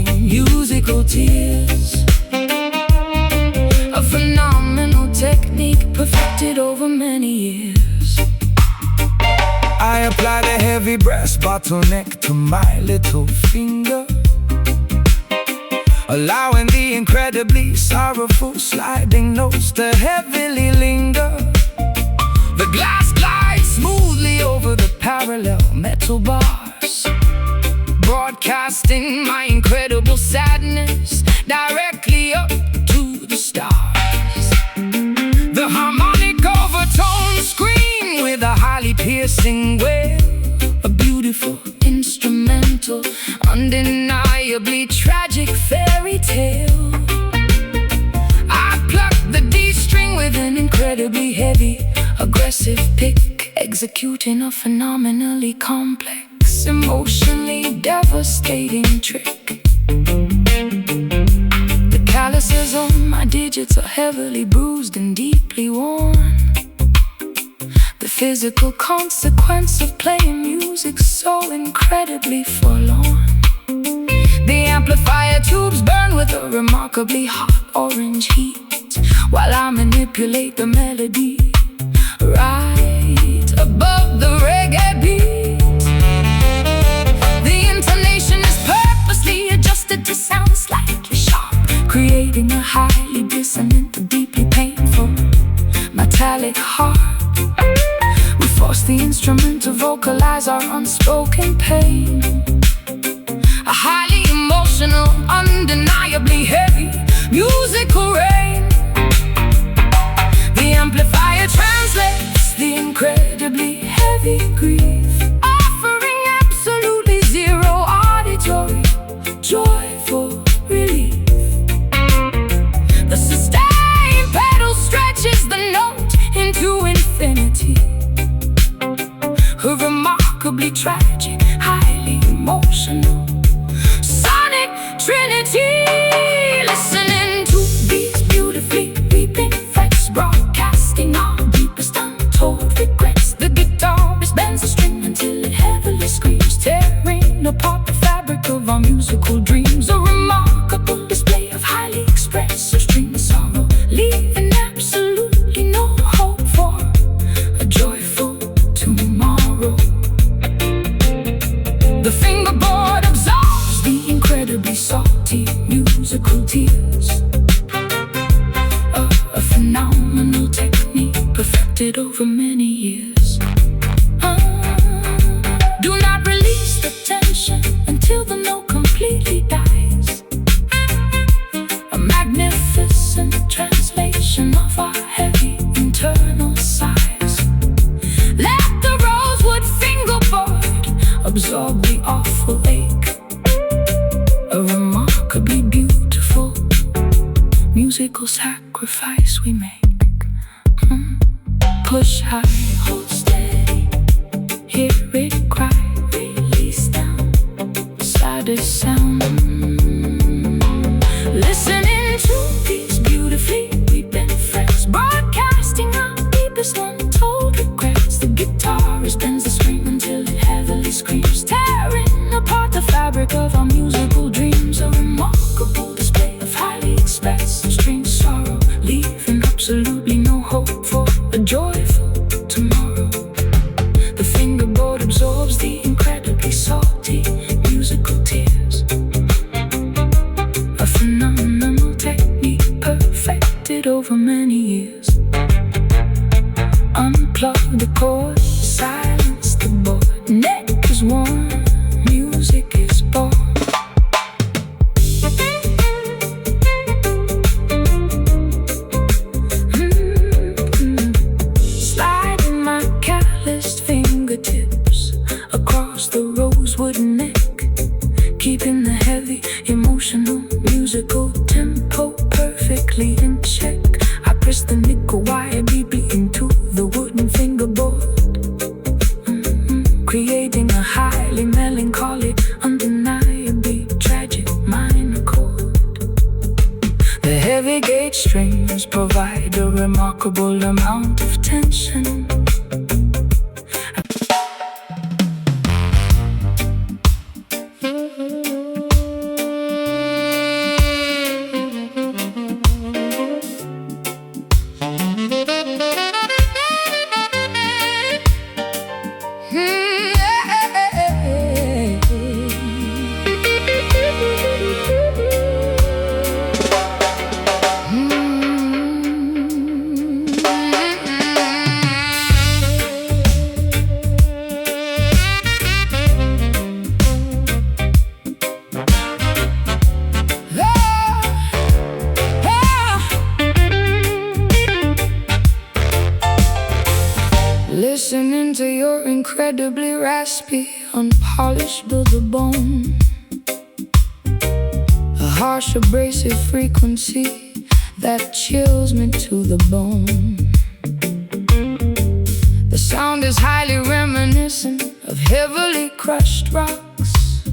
salty musical tears. A phenomenal technique perfected over many years. I apply the heavy brass bottleneck to my little finger, allowing the incredibly sorrowful sliding notes to heavily linger. The glass glides smoothly over the parallel metal bars, broadcasting my incredible sadness directly up to the stars. The harmonic overtones scream with a highly piercing wail, a beautiful instrumental, undeniably tragic fairy tale. I pluck the D string with an incredibly heavy, aggressive pick, executing a phenomenally complex, emotionally devastating trick. The calluses on my digits are heavily bruised and deeply worn. The physical consequence of playing music so incredibly forlorn. The amplifier tubes burn with a remarkably hot orange heat, while I manipulate the melody right above the reggae beat. The intonation is purposely adjusted to sound slightly sharp, creating a highly dissonant, deeply painful, metallic harp. We force the instrument to vocalize our unspoken pain. A highly emotional, undeniably heavy musical rain. The amplifier translates the incredibly heavy grief, offering absolutely zero auditory, joyful relief. The sustain pedal stretches the note into infinity. A remarkably tragic, highly emotional sonic trinity. Listening to these beautifully weeping frets, broadcasting our deepest untold regrets. The guitarist bends the string until it heavily screams, tearing apart the fabric of our musical dreams. A remarkable display of highly expressive string sorrow, leaving absolutely no hope for a joyful tomorrow. The fingerboard absorbs the incredibly salty musical tears. A phenomenal technique perfected over many years. Do not release the tension until the note completely dies. A magnificent translation of our heavy internal sighs. Let the rosewood fingerboard absorb the awful ache. A remarkably beautiful musical sacrifice we make. Push high, hold steady, hear it cry, release down, saddest sound. Listening to these beautifully weeping frets, broadcasting our deepest untold regrets. The guitarist bends the string until it heavily screams, tearing apart the fabric of our musical dreams. A remarkable display of highly expressive string sorrow, leaving absolutely no hope for a joyful tomorrow. The fingerboard absorbs the incredibly salty musical tears. A phenomenal technique perfected over many years. Unplug the cord, silence the board. Neck is warm, music is born. Sliding my calloused fingertips across the rosewood neck, keeping the heavy, emotional, musical tempo perfectly in check. I press the nickel wire deeply into the wooden fingerboard, creating a highly melancholy, undeniably tragic minor chord. The heavy gauge strings provide a remarkable amount of tension. incredibly raspy, unpolished to the bone. A harsh, abrasive frequency that chills me to the bone. The sound is highly reminiscent of heavily crushed rocks.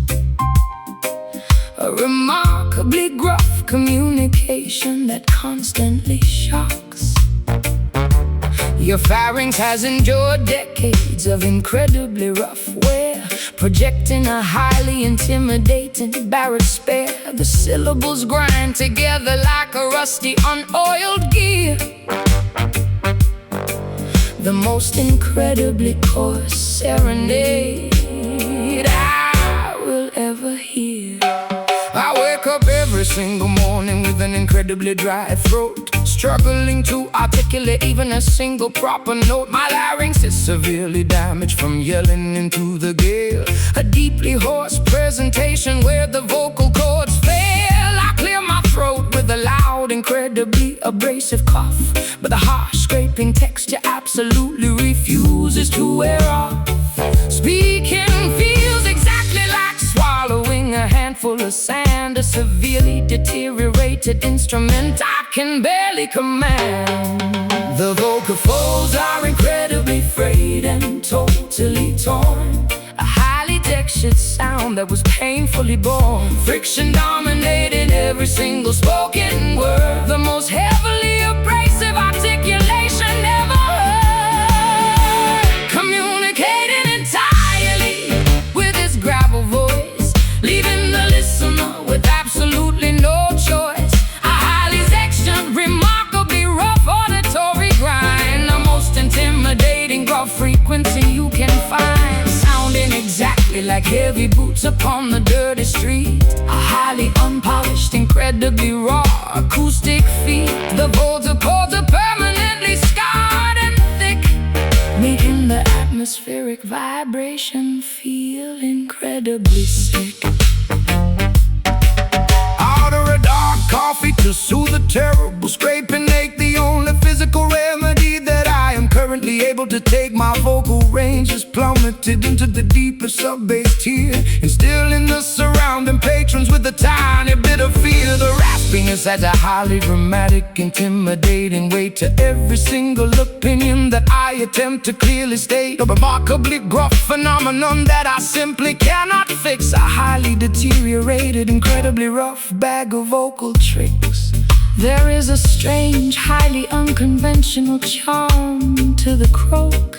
A remarkably gruff communication that constantly shocks. Your pharynx has endured decades of incredibly rough wear, projecting a highly intimidating barrack spare. The syllables grind together like a rusty, unoiled gear. The most incredibly coarse serenade I will ever hear. I wake up every single morning with an incredibly dry throat, struggling to articulate even a single proper note. My larynx is severely damaged from yelling into the gale. A deeply hoarse presentation where the vocal cords fail. I clear my throat with a loud, incredibly abrasive cough, but the harsh, scraping texture absolutely refuses to wear off. Speaking feels exactly like swallowing a handful of sand, a severely deteriorated instrument I can barely command. The vocal folds are incredibly frayed and totally torn. A highly textured sound that was painfully born. Friction dominated every single spoken word. The most heavily abrasive articulation ever heard. Communicating entirely with his gravel voice, leaving the listener with absolutely no choice. A highly textured, remarkably rough auditory grind. The most intimidating gruff frequency you can find, sounding exactly like heavy boots upon the dirty street. A highly unpolished, incredibly raw acoustic feat. The vocal cords are permanently scarred and thick, making the atmospheric vibration feel incredibly sick. Order a dark coffee to soothe a terrible scraping ache. The only physical remedy that I am currently able to take. My vocal range is plummeted into the deepest sub-bass tier, instilling the surrounding patrons with a tiny bit of fear. The raspiness adds a highly dramatic, intimidating weight to every single opinion that I attempt to clearly state. A remarkably gruff phenomenon that I simply cannot fix. A highly deteriorated, incredibly rough bag of vocal tricks. There is a strange, highly unconventional charm to the croak,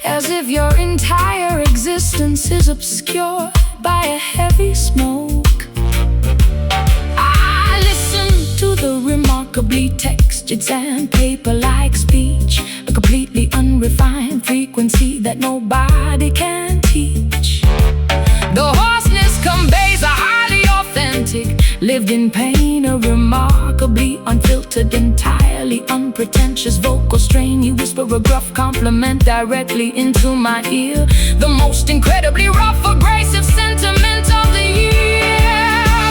as if your entire existence is obscured by a heavy smoke. I listen to the remarkably textured sandpaper-like speech, a completely unrefined frequency that nobody can teach. The hoarseness conveys a highly authentic, lived in pain, a remarkably unfiltered, entirely unpretentious vocal strain. You whisper a gruff compliment directly into my ear. The most incredibly rough, abrasive sentiment of the year.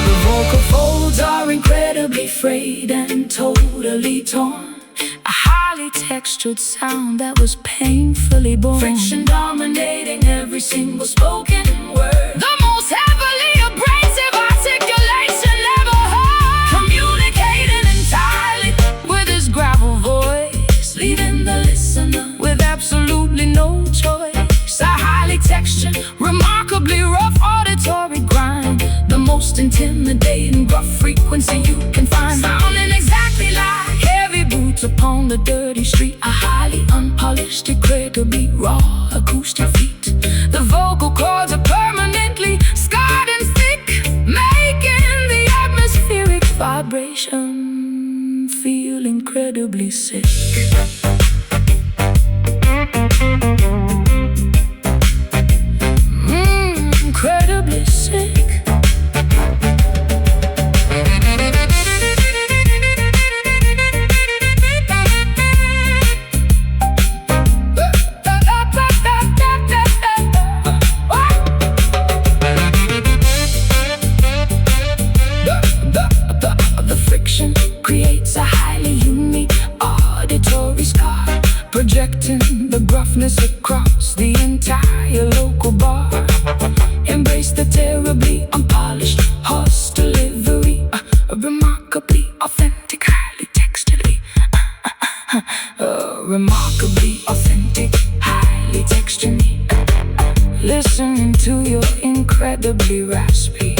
The vocal folds are incredibly frayed and totally torn. A highly textured sound that was painfully born. Friction dominating every single spoken word. The most heavily abrasive articulation ever heard. Communicating entirely with his gravel voice, leaving the listener with absolutely no choice. A highly textured, remarkably rough auditory grind. The most intimidating gruff frequency you can find, sounding exactly like heavy boots upon the dirty street. A highly unpolished, incredibly raw acoustic feat. The vocal cords are permanently scarred and thick, making the atmospheric vibration feel incredibly sick. Incredibly sick. The friction creates a highly unique auditory scar, projecting the gruffness sweetness across the entire local bar. Embrace the terribly unpolished horse delivery, remarkably authentic, highly texturally, remarkably authentic, highly texturally. Listening to your incredibly raspy,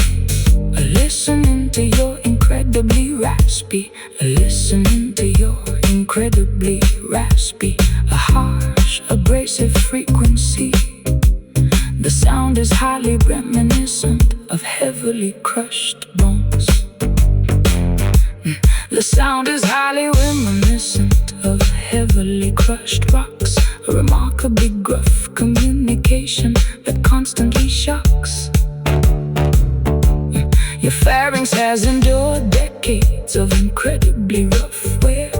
listening to your incredibly raspy, listening to your incredibly raspy, a harsh, abrasive frequency. The sound is highly reminiscent of heavily crushed bones. The sound is highly reminiscent of heavily crushed rocks, a remarkably gruff communication that constantly shocks. Your pharynx has endured decades of incredibly rough wear,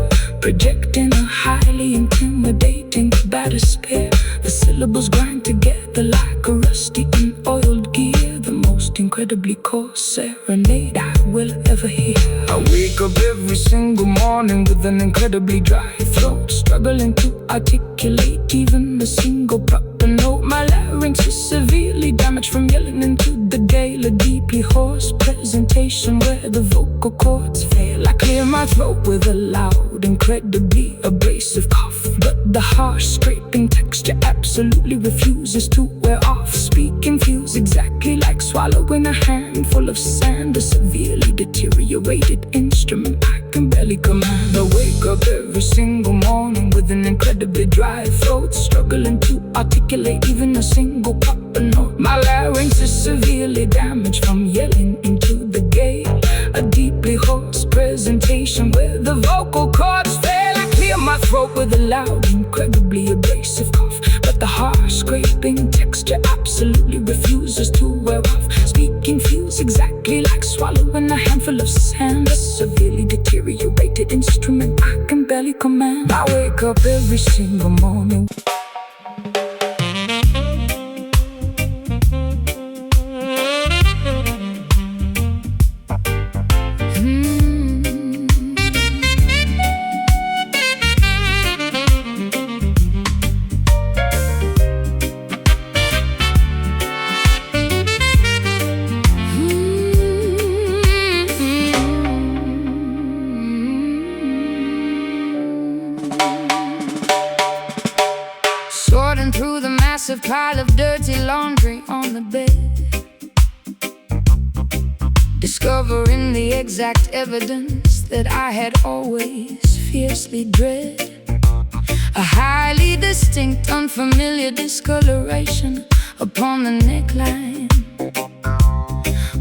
projecting a highly intimidating bathysphere. The syllables grind together like a rusty and oiled gear, the most incredibly coarse serenade I will ever hear. I wake up every single morning with an incredibly dry throat, struggling to articulate even a single proper note. My larynx is severely damaged from yelling into the gale, a deeply hoarse presentation where the vocal cords fail. I clear my throat with a loud, incredibly abrasive cough, but the harsh scraping texture absolutely refuses to wear off. Speaking feels exactly like swallowing a handful of sand, a severely deteriorated instrument I can barely command. I wake up every single morning with an incredibly dry throat, struggling to articulate even a single proper note. My larynx is severely damaged from yelling into the gale, a deeply hoarse presentation where the vocal cords fail. I clear my throat with a loud, incredibly abrasive cough, but the harsh scraping texture absolutely refuses to wear off. Speaking feels exactly like swallowing a handful of sand, a severely deteriorated instrument I can barely command. I wake up every single morning. Sorting through the massive pile of dirty laundry on the bed, discovering the exact evidence that I had always fiercely dread. A highly distinct, unfamiliar discoloration upon the neckline,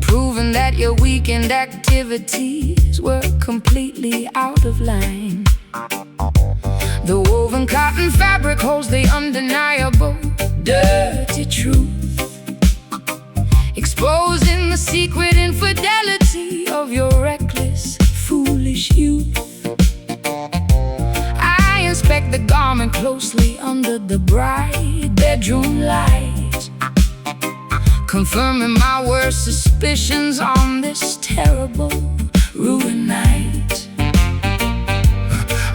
proving that your weekend activities were completely out of line. The woven cotton fabric holds the undeniable dirty truth, exposing the secret infidelity of your reckless, foolish youth. I inspect the garment closely under the bright bedroom light, confirming my worst suspicions on this terrible, ruined night.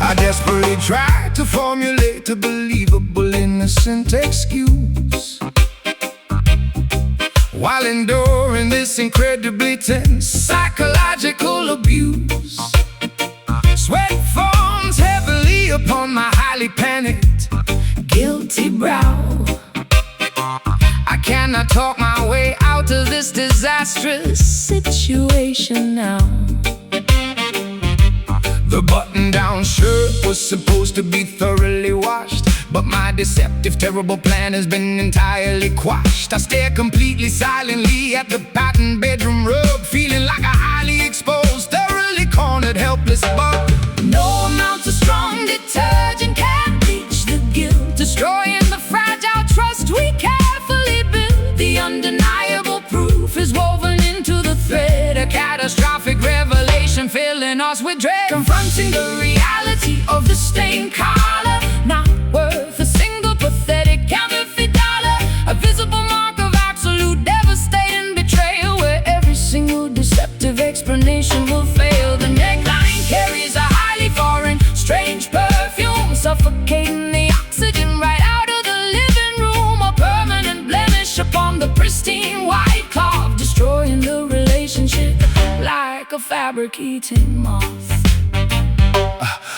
I desperately tried to formulate a believable, innocent excuse, while enduring this incredibly tense psychological abuse. Sweat forms heavily upon my highly panicked, guilty brow. I cannot talk my way out of this disastrous situation now. The button-down shirt was supposed to be thoroughly washed, but my deceptive, terrible plan has been entirely quashed. I stare completely silently at the patterned bedroom rug, feeling like a highly exposed, thoroughly cornered, helpless bug. No amount of strong detergent can bleach the guilt, destroying the fragile trust we carefully built. The undeniable proof is woven into the thread, a catastrophic revelation filling us with dread. Confronting the reality of the stained collar, not worth a single pathetic counterfeit dollar, a visible mark of absolute devastating betrayal, where every single deceptive explanation will fail. The neckline carries a highly foreign, strange perfume, suffocating the oxygen right out of the like a fabric-eating moth.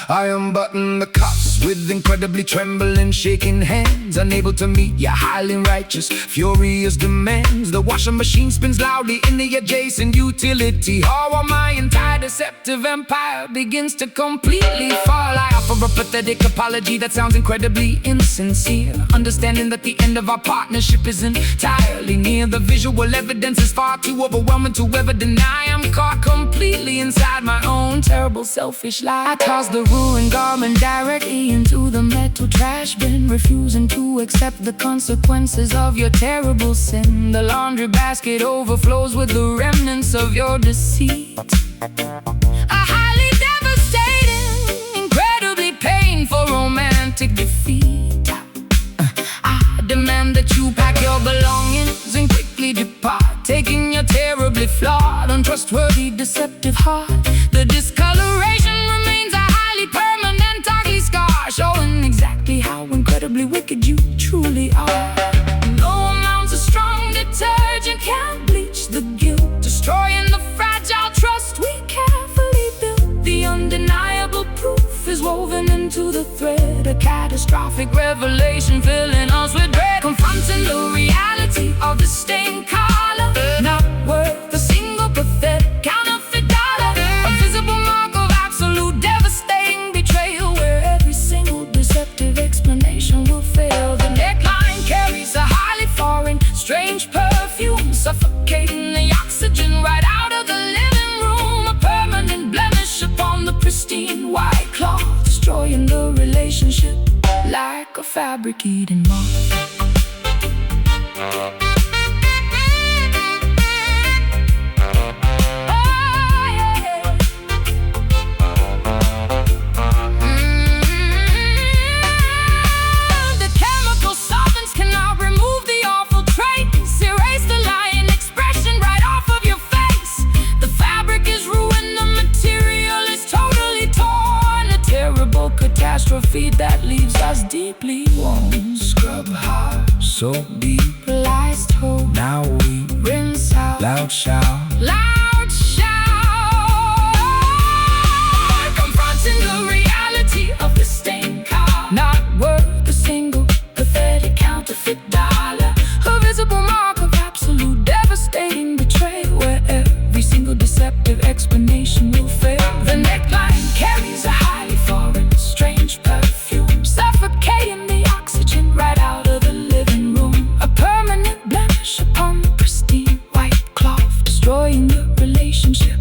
I unbutton the cuffs with incredibly trembling, shaking hands, unable to meet your highly righteous, furious demands. The washing machine spins loudly in the adjacent utility hall, while my entire deceptive empire begins to completely fall. I offer a pathetic apology that sounds incredibly insincere, understanding that the end of our partnership is entirely near. The visual evidence is far too overwhelming to ever deny. I'm caught completely inside my own terrible selfish lie. I toss the ruined garment directly into the metal trash bin, refusing to accept the consequences of your terrible sin. The laundry basket overflows with the remnants of your deceit. A highly devastating, incredibly painful romantic defeat. I demand that you pack your belongings and quickly depart, taking your terribly flawed, untrustworthy, deceptive heart. The discoloration remains a highly permanent, ugly scar, showing exactly how incredibly wicked you truly are. No amounts of strong detergent can bleach the guilt, destroying the fragile trust we carefully built. The undeniable proof is woven into the thread, a catastrophic revelation filling us with dread, confronting the reality of the stained collar, not worth a single pathetic counterfeit dollar. A visible mark of absolute devastating betrayal, where every single deceptive explanation will fail. The neckline carries a highly foreign, strange perfume, suffocating the oxygen right out of the living room. A permanent blemish upon the pristine white cloth, destroying the relationship like a fabric-eating moth. Catastrophe that leaves us deeply worn. Scrub hard, so deep, lies told. now we Rinse out, loud shout. loud shout, confronting the reality of the stained car, not worth a single pathetic counterfeit dollar. A visible mark of absolute devastating betrayal, where every single deceptive explanation will fail. The neckline carries a highly foreign, strange perfume, suffocating the oxygen right out of the living room. A permanent blemish upon the pristine white cloth, destroying the relationship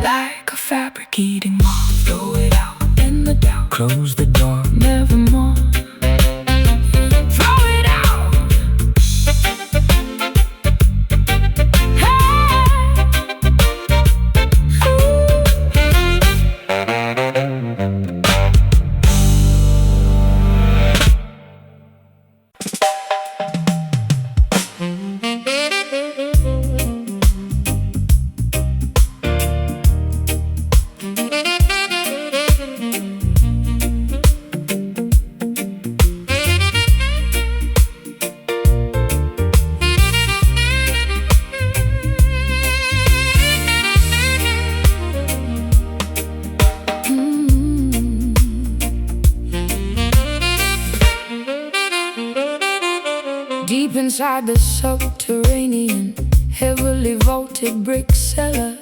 like a fabric-eating moth. Throw it out in the dark, Close the door, nevermore. Throw it out. Deep inside the subterranean, heavily vaulted brick cellar,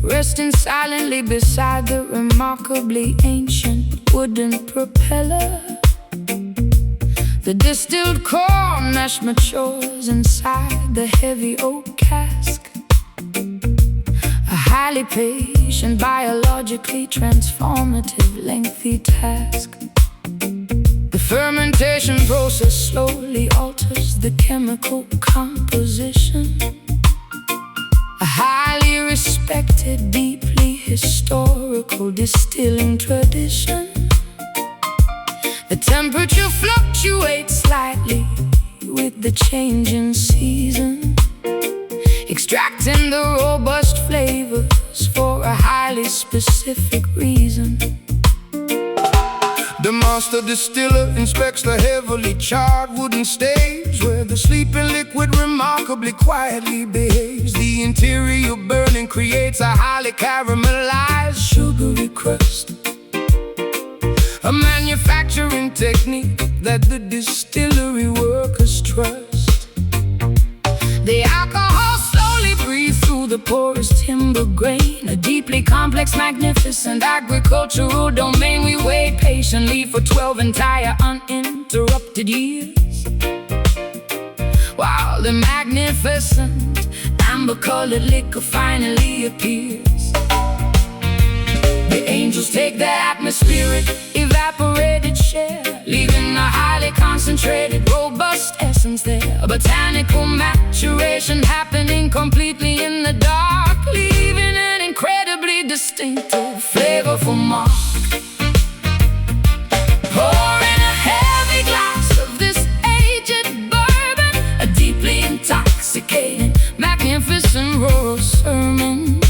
resting silently beside the remarkably ancient wooden propeller. The distilled corn ash matures inside the heavy oak cask, a highly patient, biologically transformative, lengthy task. The fermentation process slowly alters the chemical composition, a highly respected, deeply historical distilling tradition. The temperature fluctuates slightly with the changing season, extracting the robust flavors for a highly specific reason. The master distiller inspects the heavily charred wooden staves, where the sleeping liquid remarkably quietly behaves. The interior burning creates a highly caramelized sugary crust, a manufacturing technique that the distillery workers trust. The alcohol slowly breathes through the porous timber grain, a deeply complex, magnificent agricultural domain. We wait patiently for 12 entire uninterrupted years, while the magnificent amber-colored liquor finally appears. The angels take their atmospheric, evaporated share, leaving a highly concentrated, robust essence there. A botanical maturation happening completely in the dark, leaving an incredibly distinctive, flavorful mark. Pouring a heavy glass of this aged bourbon, a deeply intoxicating, magnificent rural sermon.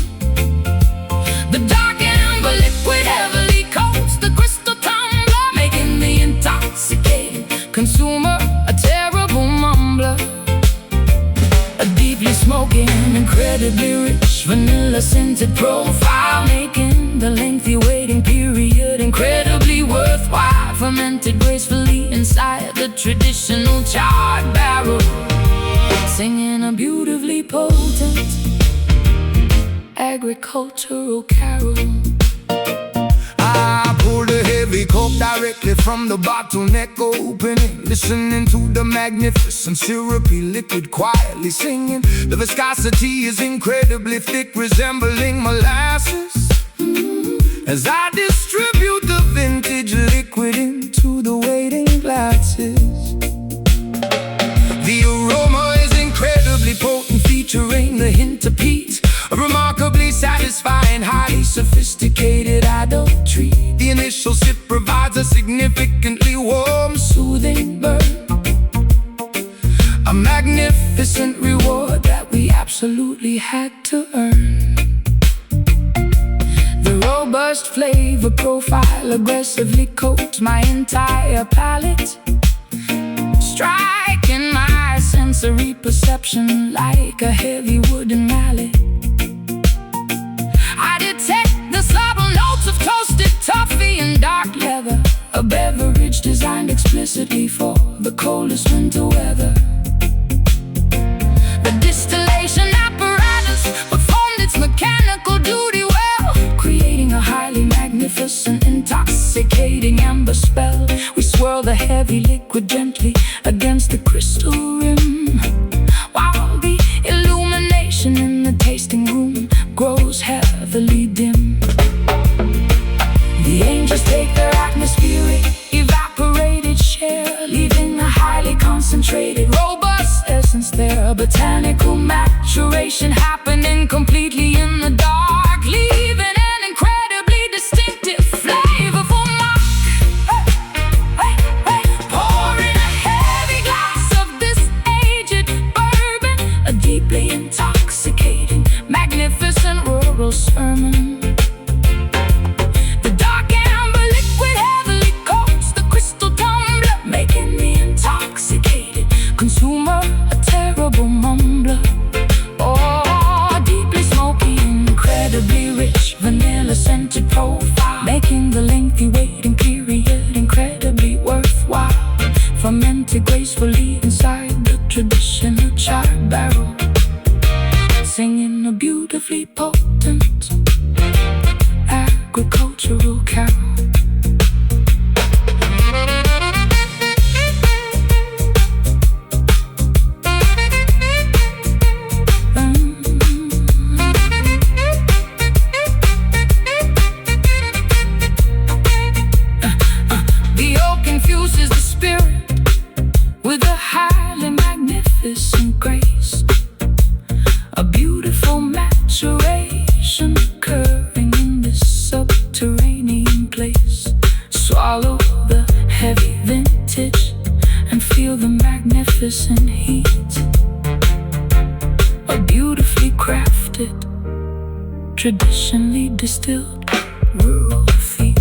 The dark amber liquid heavily coats the crystal tumbler, making the intoxicated consumer a terrible mumbler. A deeply smoky and incredibly rich vanilla-scented profile, making the lengthy waiting period incredibly worthwhile. Fermented gracefully inside the traditional charred barrel, singing a beautifully potent agricultural carol. I pour the heavy coke directly from the bottleneck opening, listening to the magnificent syrupy liquid quietly singing. The viscosity is incredibly thick, resembling molasses, as I distribute the vintage liquid into the waiting glasses. The aroma is incredibly potent, featuring a hint of peat, a remarkably satisfying, highly sophisticated adult treat. The initial sip provides a significantly warm, soothing burn, a magnificent reward that we absolutely had to earn. The robust flavor profile aggressively coats my entire palate, striking my sensory perception like a heavy wooden mallet. I detect the subtle notes of toasted toffee and dark leather, a beverage designed explicitly for the coldest winter weather. The distillation apparatus performed its mechanical duty well, creating a highly magnificent, intoxicating amber spell. We swirl the heavy liquid gently against the crystal rim, while the illumination in the tasting room grows heavily dim. The angels take their atmospheric, evaporated share, leaving a highly concentrated, robust essence there. A botanical maturation happening completely in the dark, leaving an incredibly distinctive, flavorful mark. Pouring a heavy glass of this aged bourbon, a deeply intoxicating, magnificent rural sermon. The dark amber liquid heavily coats the crystal tumbler, making the intoxicated consumer a terrible mumbler. Oh, deeply smoky, incredibly rich, vanilla-scented profile, making the lengthy waiting period incredibly worthwhile. Fermented gracefully inside the traditional charred barrel, singing a beautifully potent agricultural carol. The oak infuses the spirit with a highly magnificent grace, a beautiful maturation occurring in this subterranean place. Swallow the heavy vintage and feel the magnificent heat, a beautifully crafted, traditionally distilled rural feed.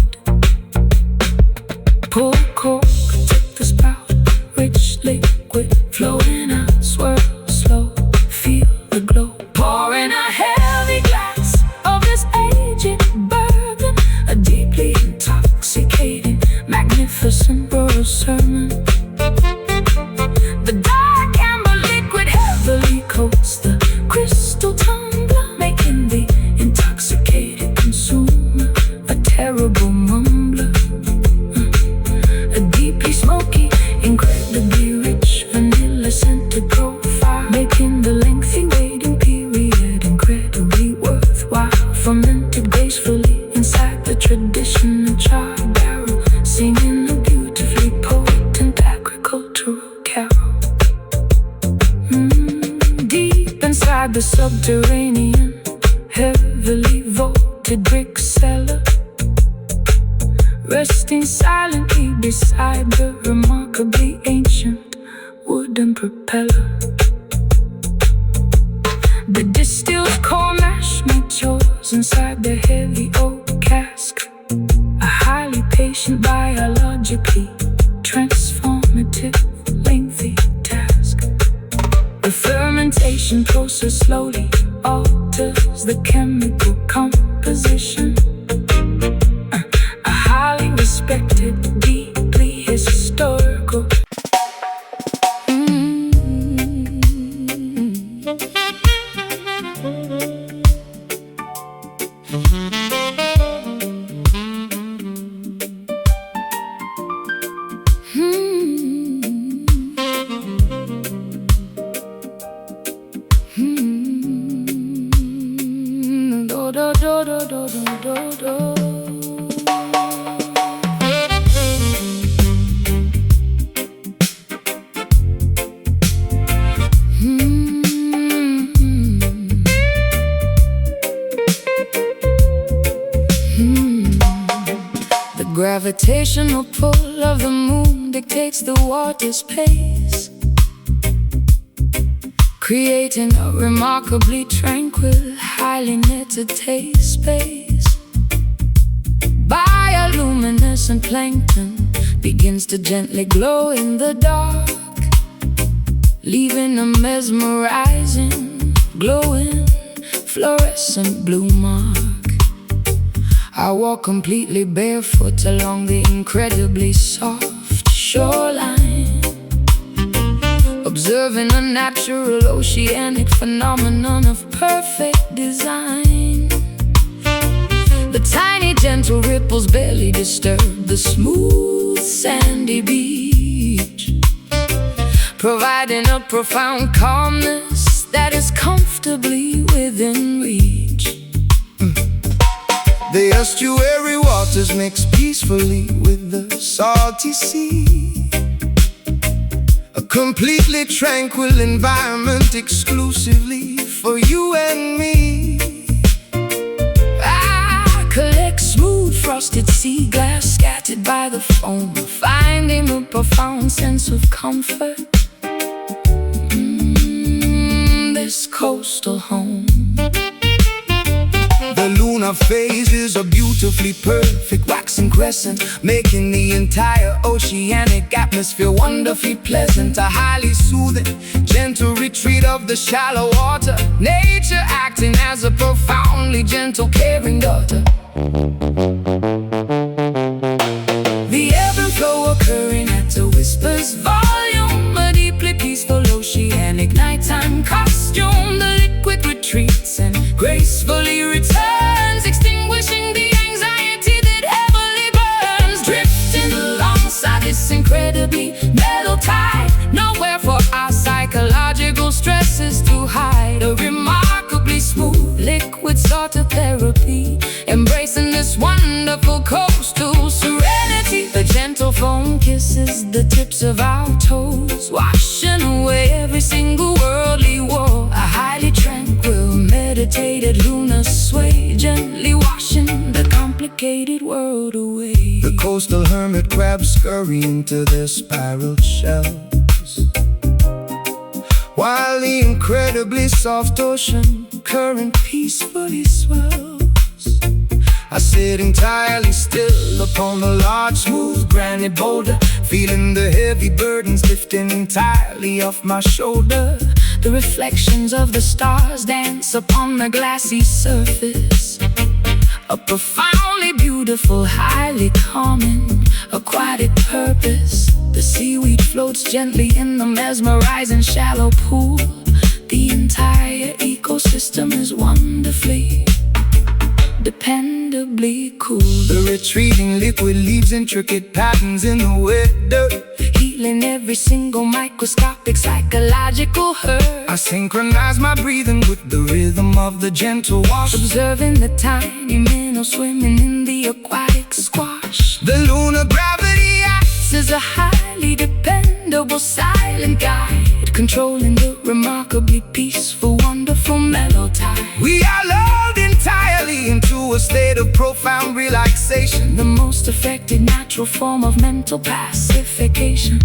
Pour cork, take the spout, rich liquid flowing out, swirl slow, feel the glow. Pouring a heavy glass floats inside the heavy oak cask, a highly patient, biologically transformative, lengthy task. The fermentation process slowly alters the chemical composition. A highly respected, deeply historical. The gravitational pull of the moon dictates the water's pace, creating a remarkably tranquil, highly netted space. Bioluminescent plankton begins to gently glow in the dark, leaving a mesmerizing, glowing, fluorescent blue mark. I walk completely barefoot along the incredibly soft shoreline, observing a natural oceanic phenomenon of perfect design. The tiny gentle ripples barely disturb the smooth sandy beach, providing a profound calmness that is comfortably within reach. The estuary waters mix peacefully with the salty sea, a completely tranquil environment exclusively for you and me. I collect smooth frosted sea glass scattered by the foam, finding a profound sense of comfort. This coastal home. The lunar phases are beautifully perfect, waxing crescent, making the entire oceanic atmosphere wonderfully pleasant. A highly soothing, gentle retreat of the shallow water, nature acting as a profoundly gentle, caring daughter. The ebb and flow occurring at a whisper's volume, a deeply peaceful oceanic nighttime costume. The liquid retreats and gracefully returns, extinguishing the anxiety that heavily burns, drifting alongside this incredibly mellow tide. Nowhere for our psychological stresses to hide. A remarkably smooth liquid sort of therapy, embracing this wonderful coastal serenity. The gentle foam kisses the tips of our toes, washing away every single worldly woe. A highly tranquil, meditated lunar sway, gently washing the complicated world away. The coastal hermit crabs scurry into their spiraled shells, while the incredibly soft ocean current peacefully swells. I sit entirely still upon the large, smooth granite boulder, feeling the heavy burdens lifting entirely off my shoulder. The reflections of the stars dance upon the glassy surface, a profoundly beautiful, highly calming, aquatic purpose. The seaweed floats gently in the mesmerizing shallow pool. The entire ecosystem is wonderfully, dependably cool. The retreating liquid leaves intricate patterns in the wet dirt, healing every single microscopic psychological hurt. I synchronize my breathing with the rhythm of the gentle wash, observing the tiny minnows swimming in the aquatic squash. The lunar gravity acts as a highly dependable silent guide, controlling the remarkably peaceful, wonderful mellow tide. We are lulled entirely into a state of profound relaxation, the most effective natural form of mental pacification.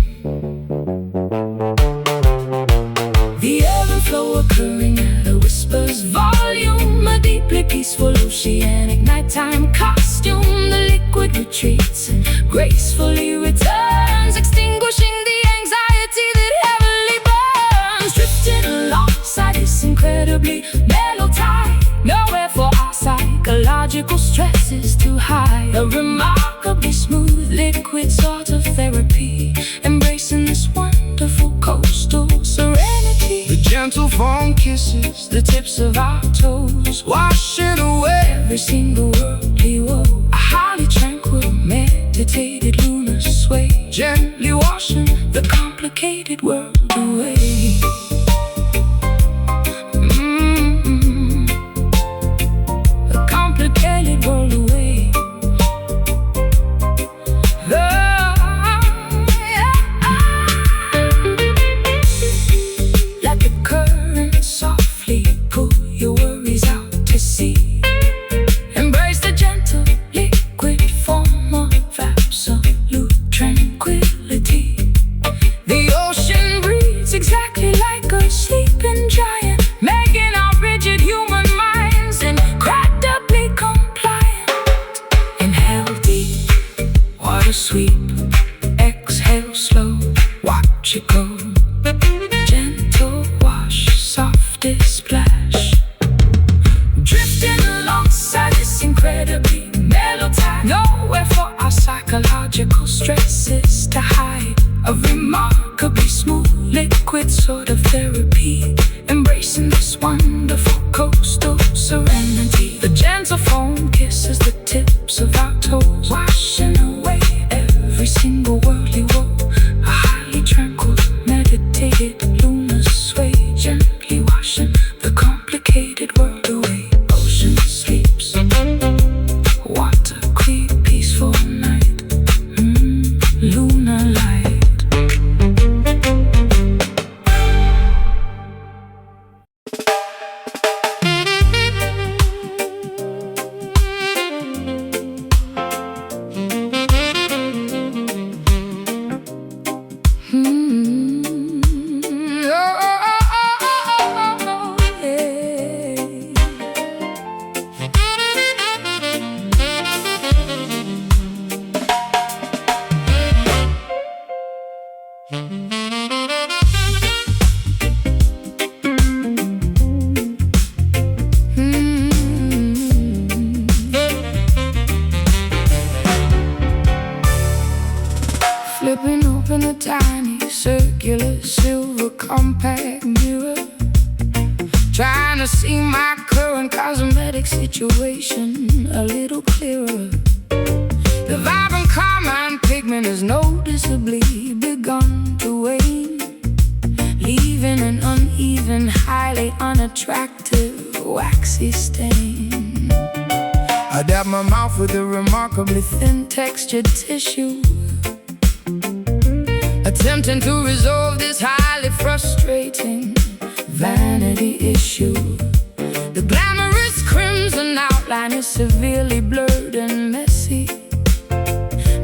The ebb and flow occurring at a whisper's volume, a deeply peaceful oceanic nighttime costume. The liquid retreats and gracefully returns, extinguishing the anxiety that heavily burns. Drifting alongside this incredibly mellow tide, nowhere for our psychological stresses to hide. A remarkably smooth liquid sort of therapy, embracing this wonderful coastal serenity. The gentle foam kisses the tips of our toes, washing away Every single worldly woe, a highly tranquil, meditated lunar sway, gently washing the complicated world away. The complicated world away. Let the current softly pull your worries out to sea. Embrace the gentle liquid form of absolute tranquility. The ocean breathes exactly like a sleeping giant, making our rigid human minds incredibly compliant. Inhale deep, water sweep. Exhale slow, watch it go. Gentle wash, softest splash. Drifting alongside this incredibly mellow tide, nowhere for our psychological stresses to hide. A remarkably smooth liquid sort of therapy, embracing this wonderful coastal serenity. The gentle foam kisses the tips of our toes, washing away every single worldly woe. A highly tranquil, meditated lunar sway, gently washing the complicated world away. Ocean sleeps, water clear, peaceful night, lunar light. Flipping open a tiny circular silver compact mirror, trying to see my current cosmetic situation a little clearer. The vibrant carmine pigment has noticeably begun to wane, leaving an uneven, highly unattractive, waxy stain. I dab my mouth with a remarkably Thin textured tissue, attempting to resolve this highly frustrating vanity issue. The glamorous crimson outline is severely blurred and messy,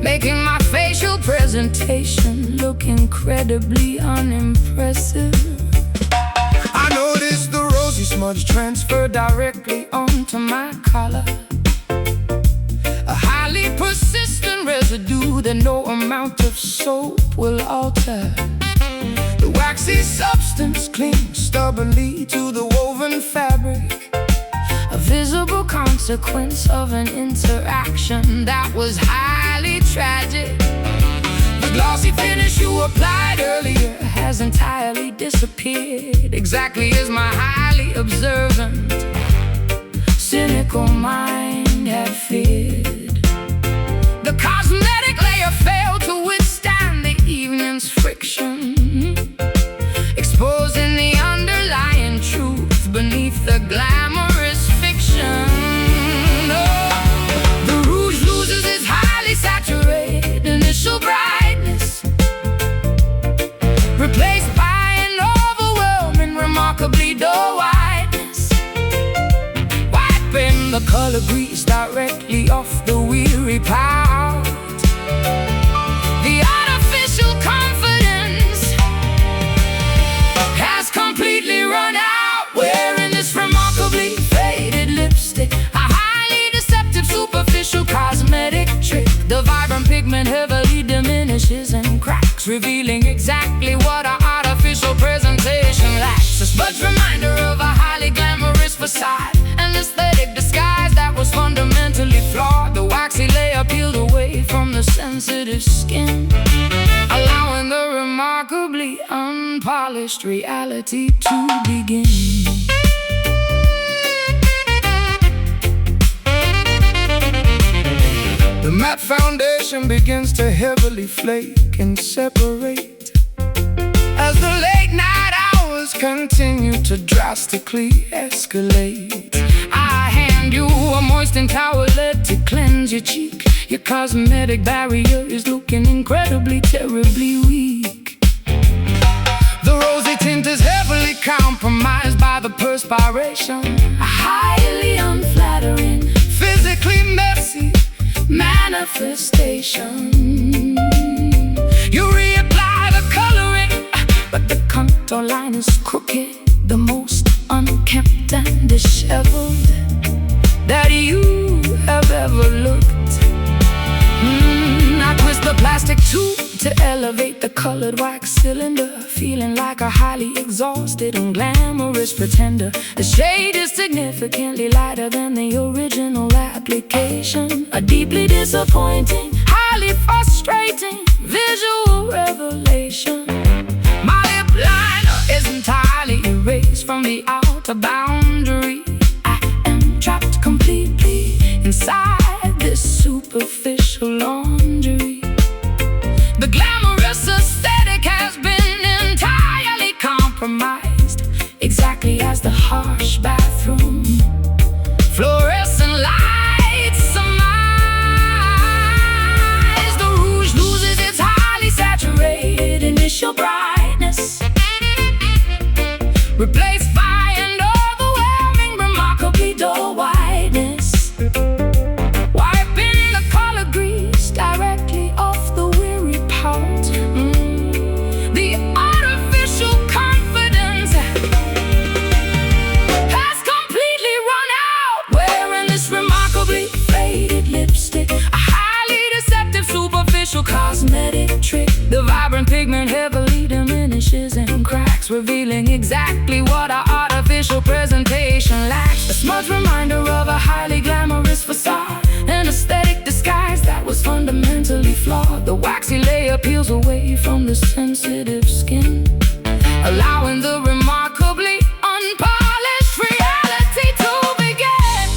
making my facial presentation look incredibly unimpressive. I noticed the rosy smudge transfer directly onto my collar, a highly persistent residue that no amount of soap will alter. the waxy substance clings stubbornly to the woven fabric, A visible consequence of an interaction that was highly tragic. The glossy finish you applied earlier has entirely disappeared, exactly as my highly observant, cynical mind had feared. The cosmetic layer failed to withstand the evening's friction, exposing the underlying truth beneath the glamorous fiction. Oh, the rouge loses its highly saturated initial brightness, replaced by an overwhelming, remarkably dull whiteness, wiping the color grease directly off the weary pout. The artificial confidence has completely run out, wearing this remarkably faded lipstick revealing exactly what our artificial presentation lacks. A smudged reminder of a highly glamorous facade, an aesthetic disguise that was fundamentally flawed. The waxy layer peeled away from the sensitive skin, allowing the remarkably unpolished reality to begin. The matte foundation begins to heavily flake and separate as the late night hours continue to drastically escalate. I hand you a moistened towelette to cleanse your cheek. Your cosmetic barrier is looking incredibly, terribly weak. The rosy tint is heavily compromised by the perspiration, a highly unflattering, physically messy manifestation. You reapply the coloring, but the contour line is crooked, the most unkempt and disheveled that you have ever looked. I twist the plastic tube to elevate the colored wax cylinder, feeling like a highly exhausted and glamorous pretender. The shade is significantly lighter than the original application, a deeply disappointing, highly frustrating visual revelation. My lip liner is entirely erased from the outer boundary. I am trapped completely inside this superficial laundry. The glamorous aesthetic has been entirely compromised, exactly as the harsh bathroom fluorescent lights surmise. The rouge loses its highly saturated initial brightness, replaced by an overwhelming, remarkably dull whiteness. Wiping the color grease directly off the weary pout, the artificial confidence has completely run out. Wearing this remarkably faded lipstick, a highly deceptive superficial cosmetic trick. The vibrant pigment heavily diminishes and cracks, revealing exactly what our artificial presentation lacks. A smudged reminder of a highly glamorous facade, an aesthetic disguise that was fundamentally flawed. The waxy layer peels away from the sensitive skin, allowing the remarkably unpolished reality to begin.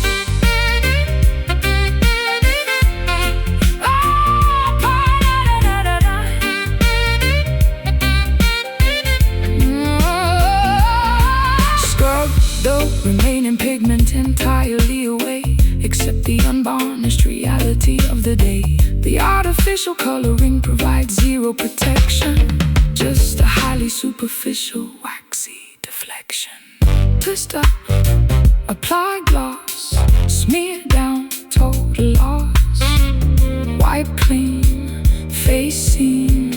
Scrub the remaining pigment entirely away, except the unvarnished reality of the day. The artificial coloring provides zero protection, just a highly superficial waxy deflection. Twist up, apply gloss, smear down, total loss. Wipe clean, face seen.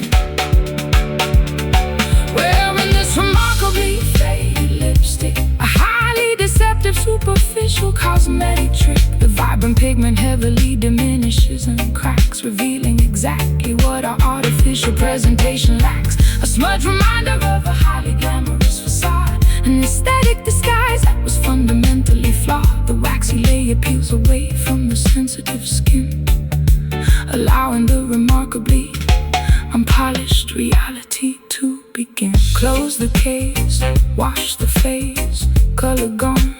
Wearing this remarkably faded lipstick, a highly deceptive superficial cosmetic trick. The vibrant pigment heavily diminishes and cracks, revealing exactly what our artificial presentation lacks. A smudged reminder of a highly glamorous facade, an aesthetic disguise that was fundamentally flawed. The waxy layer peels away from the sensitive skin, allowing the remarkably unpolished reality to begin. Close the case, wash the face, color gone,